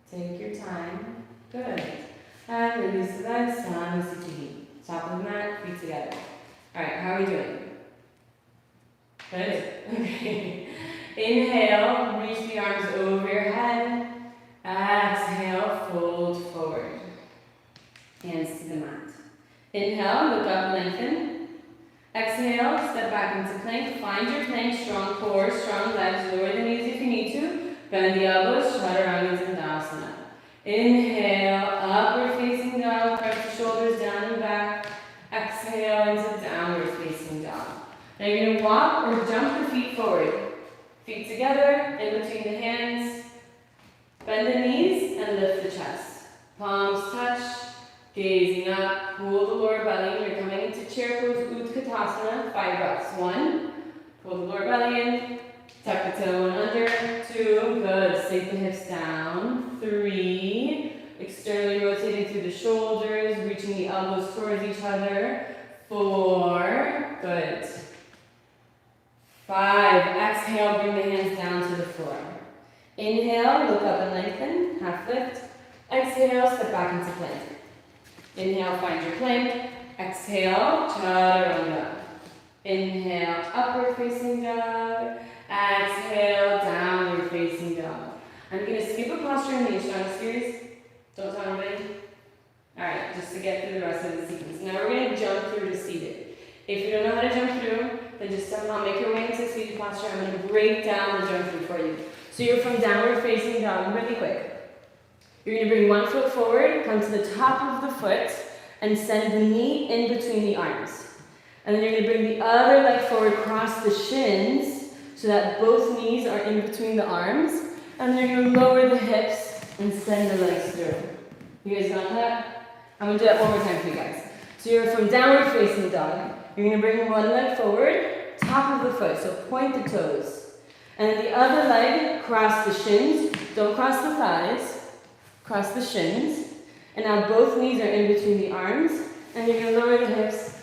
Take your time. Good. And release the legs. Samasthiti. Top of the mat, feet together. Alright, how are we doing? Good? Okay. Inhale, reach the arms over your head. Exhale, fold forward. Hands to the mat. Inhale, look up, lengthen. Exhale, step back into plank. Find your plank, strong core, strong legs. Lower the knees if you need to. Bend the elbows, chaturanga dandasana. Inhale, upward facing dog. Press the shoulders down and back. Exhale into downward facing dog. Now you're going to walk or jump the feet forward. Feet together, in between the hands. Bend the knees and lift the chest. Palms touch, gazing up. Pull the lower belly. You're coming into chair pose, Utkatasana. 5 breaths. 1. Pull the lower belly in. Tuck the tailbone under. 2. Good. Sink the hips down. 3. Externally rotating through the shoulders, reaching the elbows towards each other. 4. Good. 5. Exhale, bring the hands down to the floor. Inhale, look up and lengthen, half lift. Exhale, step back into plank. Inhale, find your plank. Exhale, chaturanga. Inhale, upward facing dog. Exhale, downward facing dog. I'm going to skip a posture in the Ashtanga series. Don't tell anybody. Alright, just to get through the rest of the sequence. Now we're going to jump through to seated. If you don't know how to jump through, then just somehow make your way into seated posture. I'm going to break down the jump through for you. So you're from downward facing dog really quick. You're going to bring one foot forward, come to the top of the foot, and send the knee in between the arms. And then you're going to bring the other leg forward, cross the shins, so that both knees are in between the arms. And then you're going to lower the hips and send the legs through. You guys got that? I'm going to do that one more time for you guys. So you're from downward facing dog. You're going to bring one leg forward, top of the foot, so point the toes. And then the other leg, cross the shins. Don't cross the thighs. Cross the shins. And now both knees are in between the arms. And you're going to lower the hips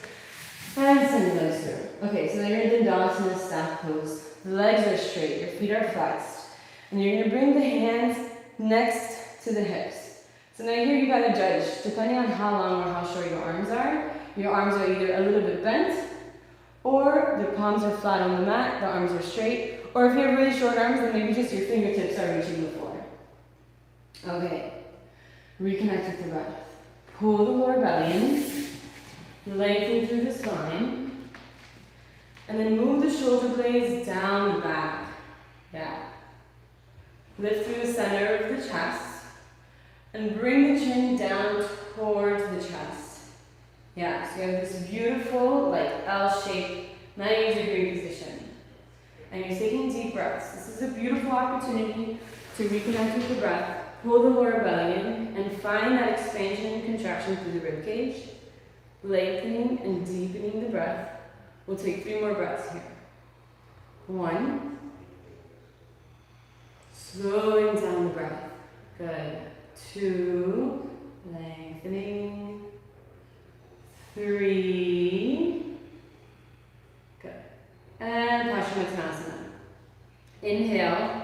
and send the legs through. Okay, so now you're in Dandasana staff pose. The legs are straight. Your feet are flexed. And you're going to bring the hands next to the hips. So now here you got to judge. Depending on how long or how short your arms are either a little bit bent, or the palms are flat on the mat, the arms are straight. Or if you have really short arms, then maybe just your fingertips are reaching the floor. Okay. Reconnect with the breath. Pull the lower belly in. Lengthen through the spine. And then move the shoulder blades down the back. Yeah. Lift through the center of the chest. And bring the chin down towards the chest. Yeah, so you have this beautiful, like L-shaped 90-degree position. And you're taking deep breaths. This is a beautiful opportunity to reconnect with the breath. Pull the lower belly in and find that expansion and contraction through the rib cage. Lengthening and deepening the breath. We'll take 3 more breaths here. 1. Slowing down the breath. Good. 2. Lengthening. 3. Good. And Paschimottanasana. Inhale.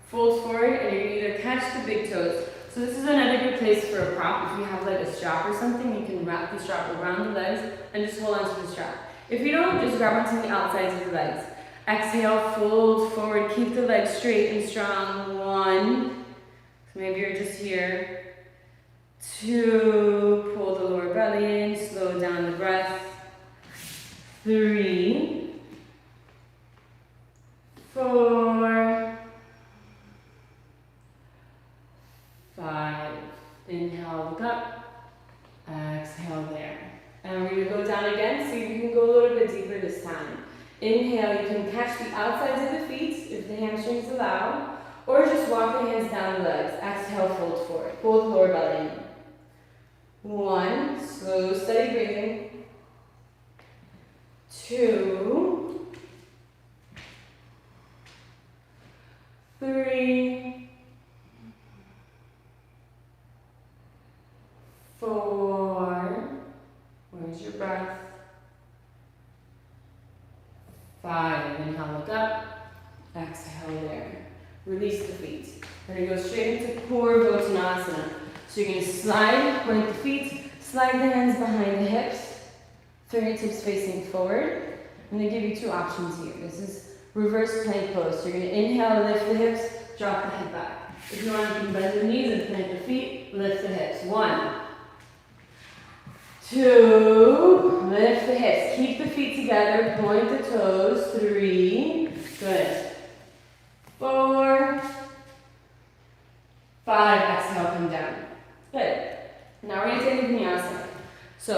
Fold forward and you're going to either catch the big toes. So this is another good place for a prop. If you have like a strap or something, you can wrap the strap around the legs and just hold on to the strap. If you don't, just grab onto the outsides of the legs. Exhale, fold forward, keep the legs straight and strong. 1. So maybe you're just here. 2. Pull the lower belly in, slow down the breath. 3. 4. 5. Inhale, look up. Exhale there. And we're going to go down again, so you can go a little bit deeper this time. Inhale, you can catch the outsides of the feet if the hamstrings allow, or just walk the hands down the legs. Exhale, fold forward. Pull the lower belly in. 1. Slow, steady breathing. 2. 3. 4. Where's your breath? 5. Inhale, look up. Exhale there. Release the feet. We're going to go straight into Purvottanasana. So you're going to slide, point the feet, slide the hands behind the hips, fingertips facing forward. I'm going to give you 2 options here. This is reverse plank pose. So you're going to inhale, lift the hips, drop the head back. If you want, you can bend the knees and plant the feet, lift the hips. 1. 2, lift the hips, keep the feet together, point the toes. 3, good. 4, 5, exhale, come down. Good. Now we're going to take a vinyasa. So,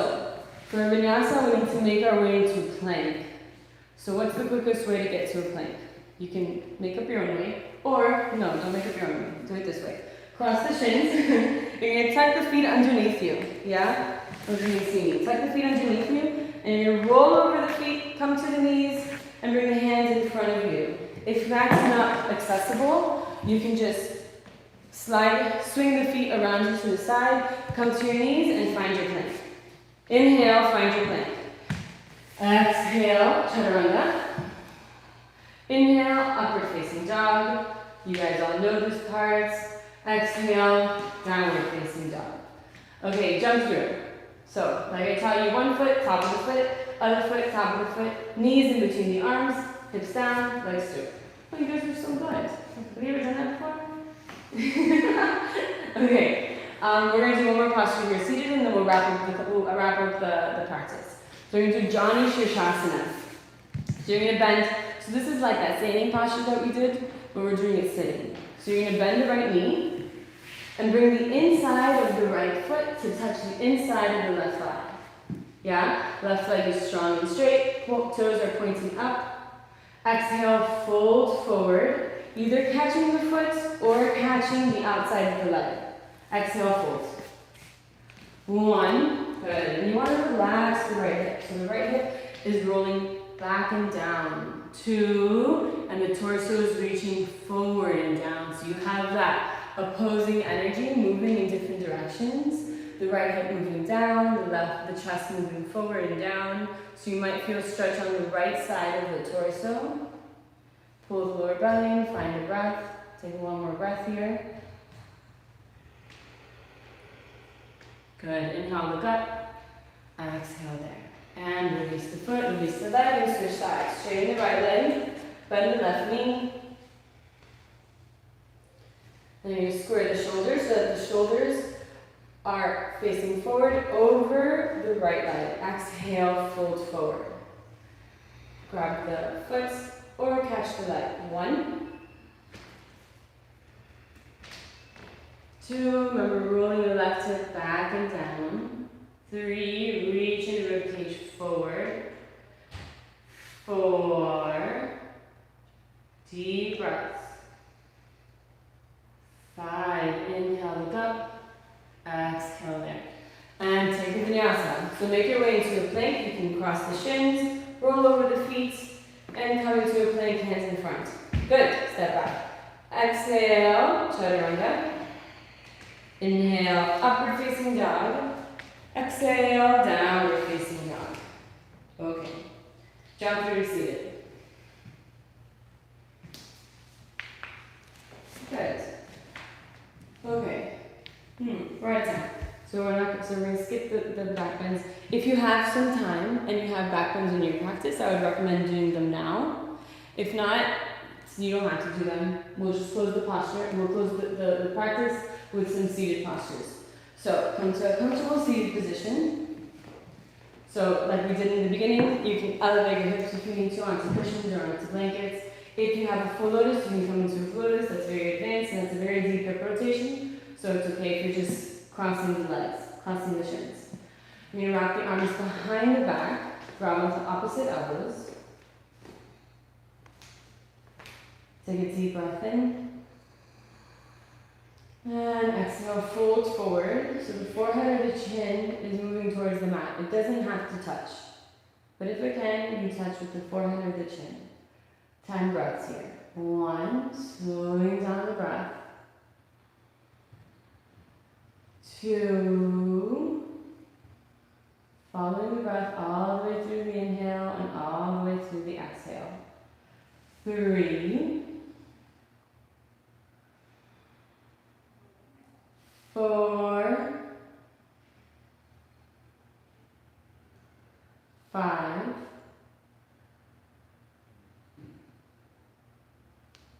for a vinyasa, we need to make our way into plank. So what's the quickest way to get to a plank? You can make up your own way, or no, don't make up your own way. Do it this way. Cross the shins. You're going to tuck the feet underneath you. Yeah? Underneath you. Tuck the feet underneath you, and you're going to roll over the feet, come to the knees, and bring the hands in front of you. If that's not accessible, you can just swing the feet around you to the side, come to your knees, and find your plank. Inhale, find your plank. Exhale, chaturanga. Inhale, upward facing dog. You guys all know this part. Exhale, downward facing dog. Okay, jump through. So, like I tell you, 1 foot, top of the foot, other foot, top of the foot, knees in between the arms, hips down, legs through. Oh, you guys are so good. Have you ever done that before? Okay, we're going to do 1 more posture here seated, and then we'll wrap up the practice. So we're going to do Jani Shirshasana. So you're going to bend. So this is like that standing posture that we did, but we're doing it sitting. So you're going to bend the right knee, and bring the inside of the right foot to touch the inside of the left leg. Yeah? Left leg is strong and straight. Toes are pointing up. Exhale, fold forward. Either catching the foot or catching the outside of the leg. Exhale, fold. 1. Good. And you want to relax the right hip. So the right hip is rolling back and down. 2. And the torso is reaching forward and down. So you have that opposing energy moving in different directions. The right hip moving down, the chest moving forward and down. So you might feel a stretch on the right side of the torso. Pull the lower belly in, find a breath. Take 1 more breath here. Good. Inhale, look up. Exhale there. And release the foot, release the leg, and switch sides. Straighten the right leg, bend the left knee. And you're going to square the shoulders so that the shoulders are facing forward over the right leg. Exhale, fold forward. Grab the foot or catch the leg. 1, 2, remember rolling the left hip back and down. 3, reaching the ribcage forward. 4, deep breaths. 5, inhale, look up. Exhale there. And take a vinyasa. So make your way into a plank. You can cross the shins, roll over the feet, and come into a plank, hands in front. Good. Step back. Exhale, chaturanga. Inhale, upward facing dog. Exhale, downward facing dog. Okay. Jump through to seated. Good. Okay. We're out of time. So we're gonna skip the back bends. If you have some time and you have back bends in your practice, I would recommend doing them now. If not, you don't have to do them. We'll just close the posture. We'll close the practice with some seated postures. So come to a comfortable seated position. So like we did in the beginning, you can elevate your hips if you need to onto cushions or onto blankets. If you have a full lotus, you can come into a full lotus. That's very advanced and that's a very deep hip rotation. So it's okay if you're just crossing the legs, crossing the shins. You're going to wrap the arms behind the back, grab onto opposite elbows. Take a deep breath in. And exhale, fold forward. So the forehead or the chin is moving towards the mat. It doesn't have to touch. But if it can, you touch with the forehead or the chin. 10 breaths here. 1, slowing down the breath. 2, following the breath all the way through the inhale and all the way through the exhale. 3, 4, 5,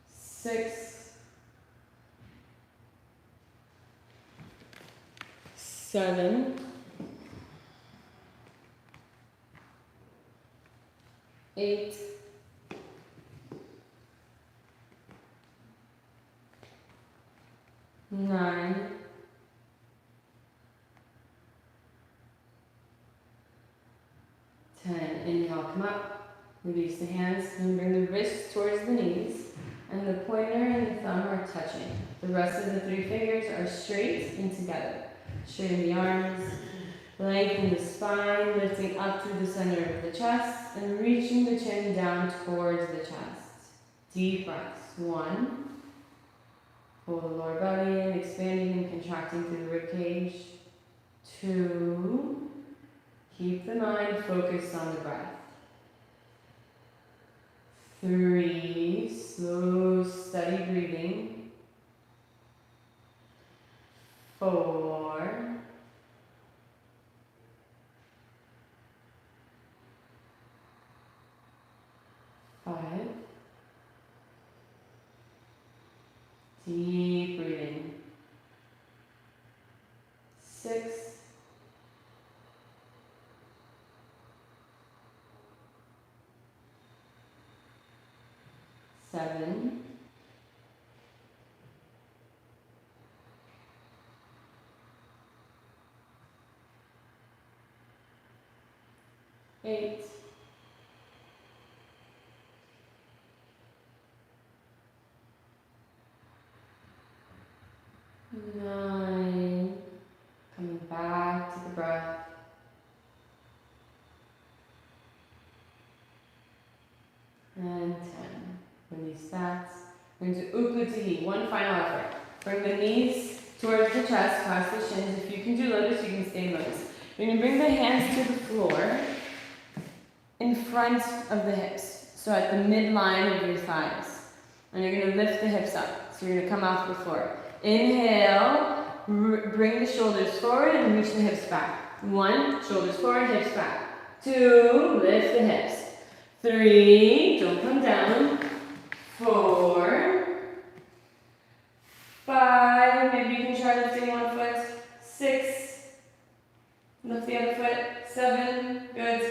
6, 7, 8, 9, 10. Inhale, come up. Release the hands and bring the wrists towards the knees. And the pointer and the thumb are touching. The rest of the 3 fingers are straight and together. Straighten the arms, lengthen the spine, lifting up through the center of the chest, and reaching the chin down towards the chest. Deep breaths. 1. Pull the lower belly in, expanding and contracting through the rib cage. 2. Keep the mind focused on the breath. 3. Slow, steady breathing. 4. 5. Deep breathing. 6. 7. 8. 9. Coming back to the breath. And 10. Release that. We're going to Uputi. One final effort. Bring the knees towards the chest, cross the shins. If you can do lotus, you can stay in lotus. You're going to bring the hands to the floor in front of the hips. So at the midline of your thighs. And you're going to lift the hips up. So you're going to come off the floor. Inhale, bring the shoulders forward and reach the hips back. 1, shoulders forward, hips back. 2, lift the hips. 3, don't come down. 4, 5, maybe you can try lifting one foot. 6, lift the other foot. 7, good.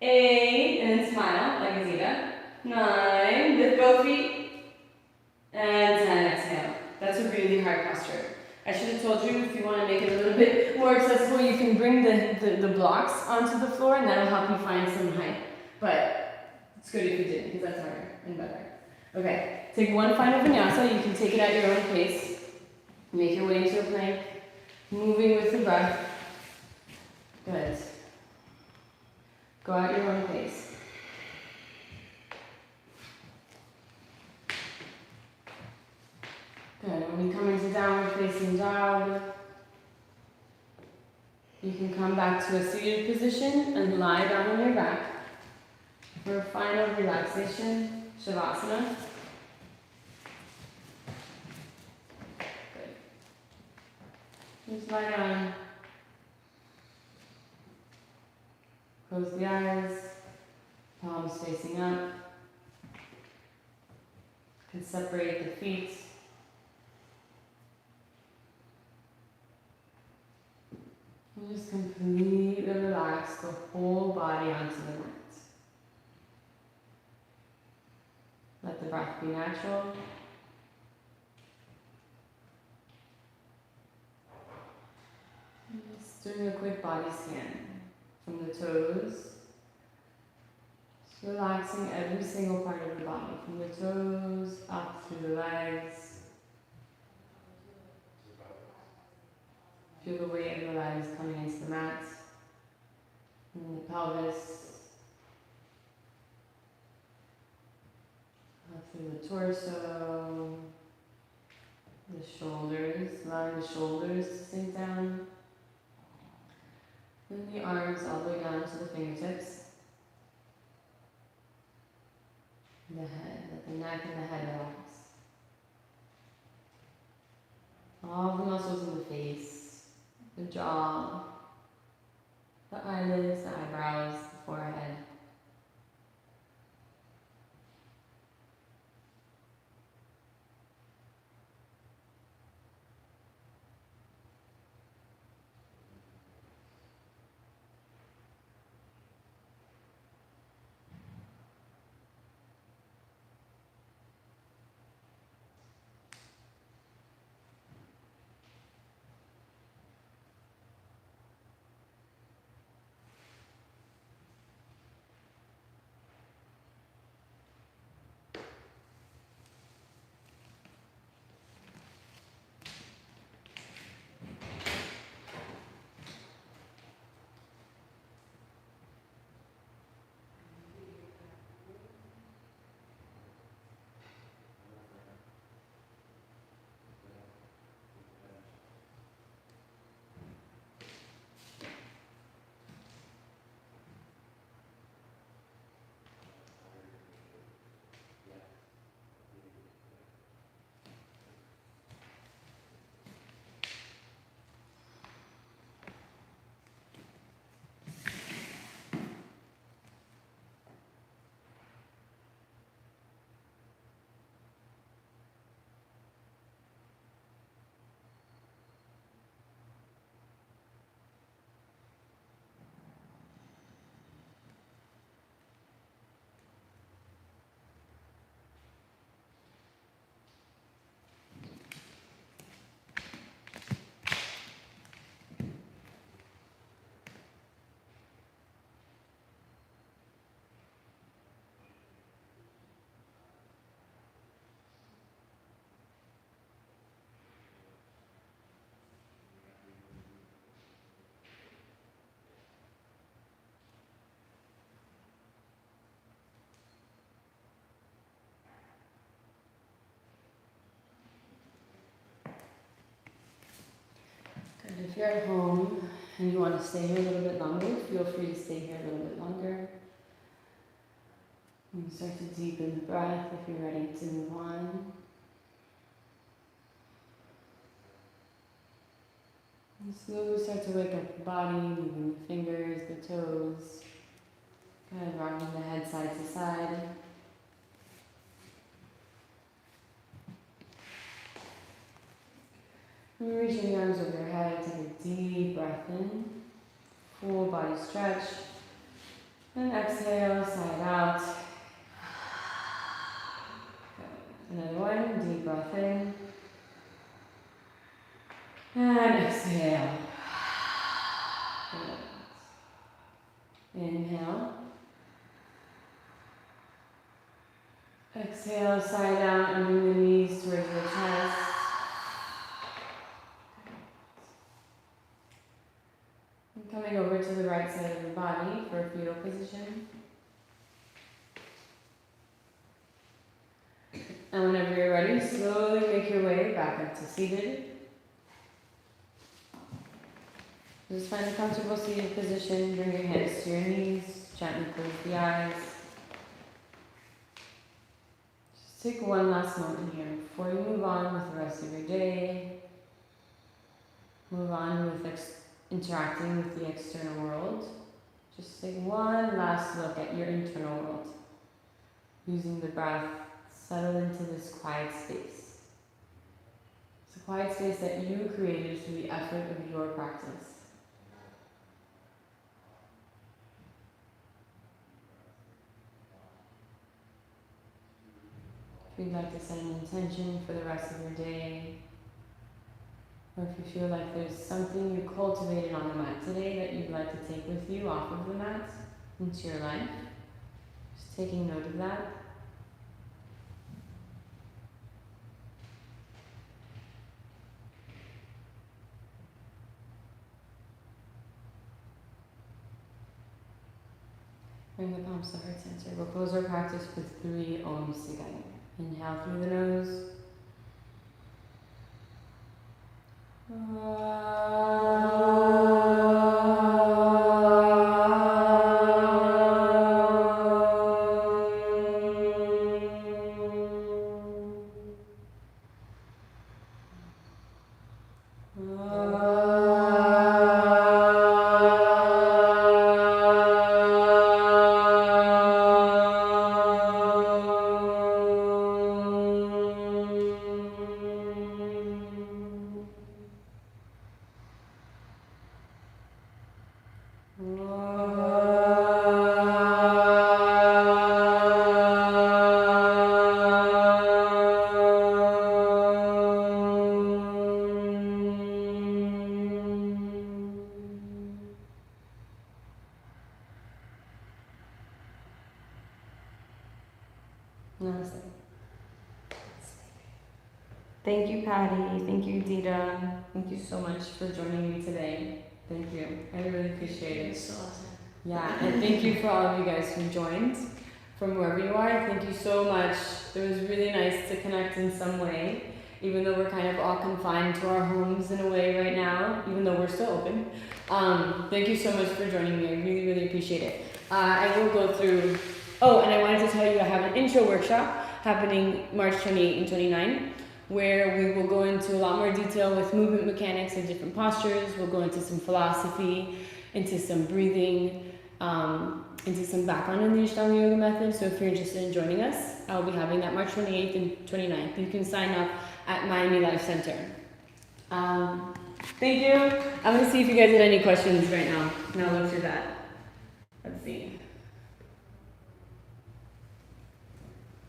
8, and smile like a zeta. 9, lift both feet. And 10, exhale. That's a really hard posture. I should have told you if you want to make it a little bit more accessible, you can bring the blocks onto the floor and that'll help you find some height. But it's good if you didn't because that's harder and better. Okay, take one final vinyasa. You can take it at your own pace. Make your way into a plank, moving with the breath. Good. Go at your own pace. Good. When you come into downward facing dog, you can come back to a seated position and lie down on your back for a final relaxation, Shavasana. Good. Just lie down. Close the eyes, palms facing up. You can separate the feet. And just completely relax the whole body onto the mat. Let the breath be natural. And just doing a quick body scan from the toes. Just relaxing every single part of the body, from the toes up through the legs. Feel the weight of the legs coming into the mat, and the pelvis, up through the torso, the shoulders, allowing the shoulders to sink down, and the arms all the way down to the fingertips, and the head, let the neck and the head relax. All the muscles in the face, the jaw, the eyelids, the eyebrows, the forehead. Good. If you're at home and you want to stay here a little bit longer, feel free to stay here a little bit longer. And start to deepen the breath if you're ready to move on. And slowly start to wake up the body, moving the fingers, the toes. Good, rocking the head side to side. And reaching the arms over your head, take a deep breath in. Full body stretch. And exhale, side out. Good. Another one, deep breath in. And exhale. Inhale. Exhale, side out, and bring the knees towards the chest. And coming over to the right side of the body for a fetal position. And whenever you're ready, slowly make your way back up to seated. Just find a comfortable seated position, bring your hands to your knees, gently close the eyes. Just take one last moment here before you move on with the rest of your day. Move on with interacting with the external world. Just take one last look at your internal world. Using the breath, settle into this quiet space. It's a quiet space that you created through the effort of your practice. If you'd like to set an intention for the rest of your day, or if you feel like there's something you cultivated on the mat today that you'd like to take with you off of the mat into your life, just taking note of that. Bring the palms to heart center. We'll close our practice with 3 ohms together. Inhale through the nose. Namaste. Thank you, Patty. Thank you, Dita. Thank you so much for joining me today. Thank you. I really appreciate it. It's awesome. Yeah, and thank you for all of you guys who joined from wherever you are. Thank you so much. It was really nice to connect in some way, even though we're kind of all confined to our homes in a way right now, even though we're still open. Thank you so much for joining me. I really, really appreciate it. I will go through. Oh, and I wanted to tell you I have an intro workshop happening March 28 and 29, where we will go into a lot more detail with movement mechanics and different postures. We'll go into some philosophy, into some breathing, into some background in the Ashtanga Yoga method. So if you're interested in joining us, I'll be having that March 28th and 29th. You can sign up at Miami Life Center. Thank you. I'm going to see if you guys had any questions right now, and I'll look through that. Let's see.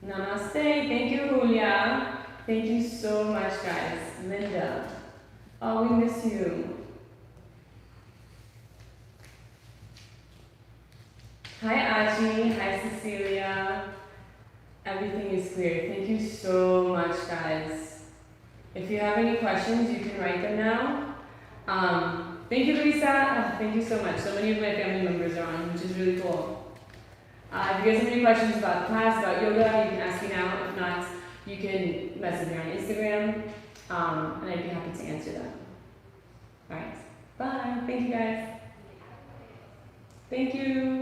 Namaste. Thank you, Julia. Thank you so much, guys. Linda. Oh, we miss you. Hi, Aji. Hi, Cecilia. Everything is clear. Thank you so much, guys. If you have any questions, you can write them now. Thank you, Lisa. Oh, thank you so much. So many of my family members are on, which is really cool. If you guys have any questions about the class, about yoga, you can ask me now. If not, you can message me on Instagram, and I'd be happy to answer them. All right. Bye. Thank you, guys. Thank you.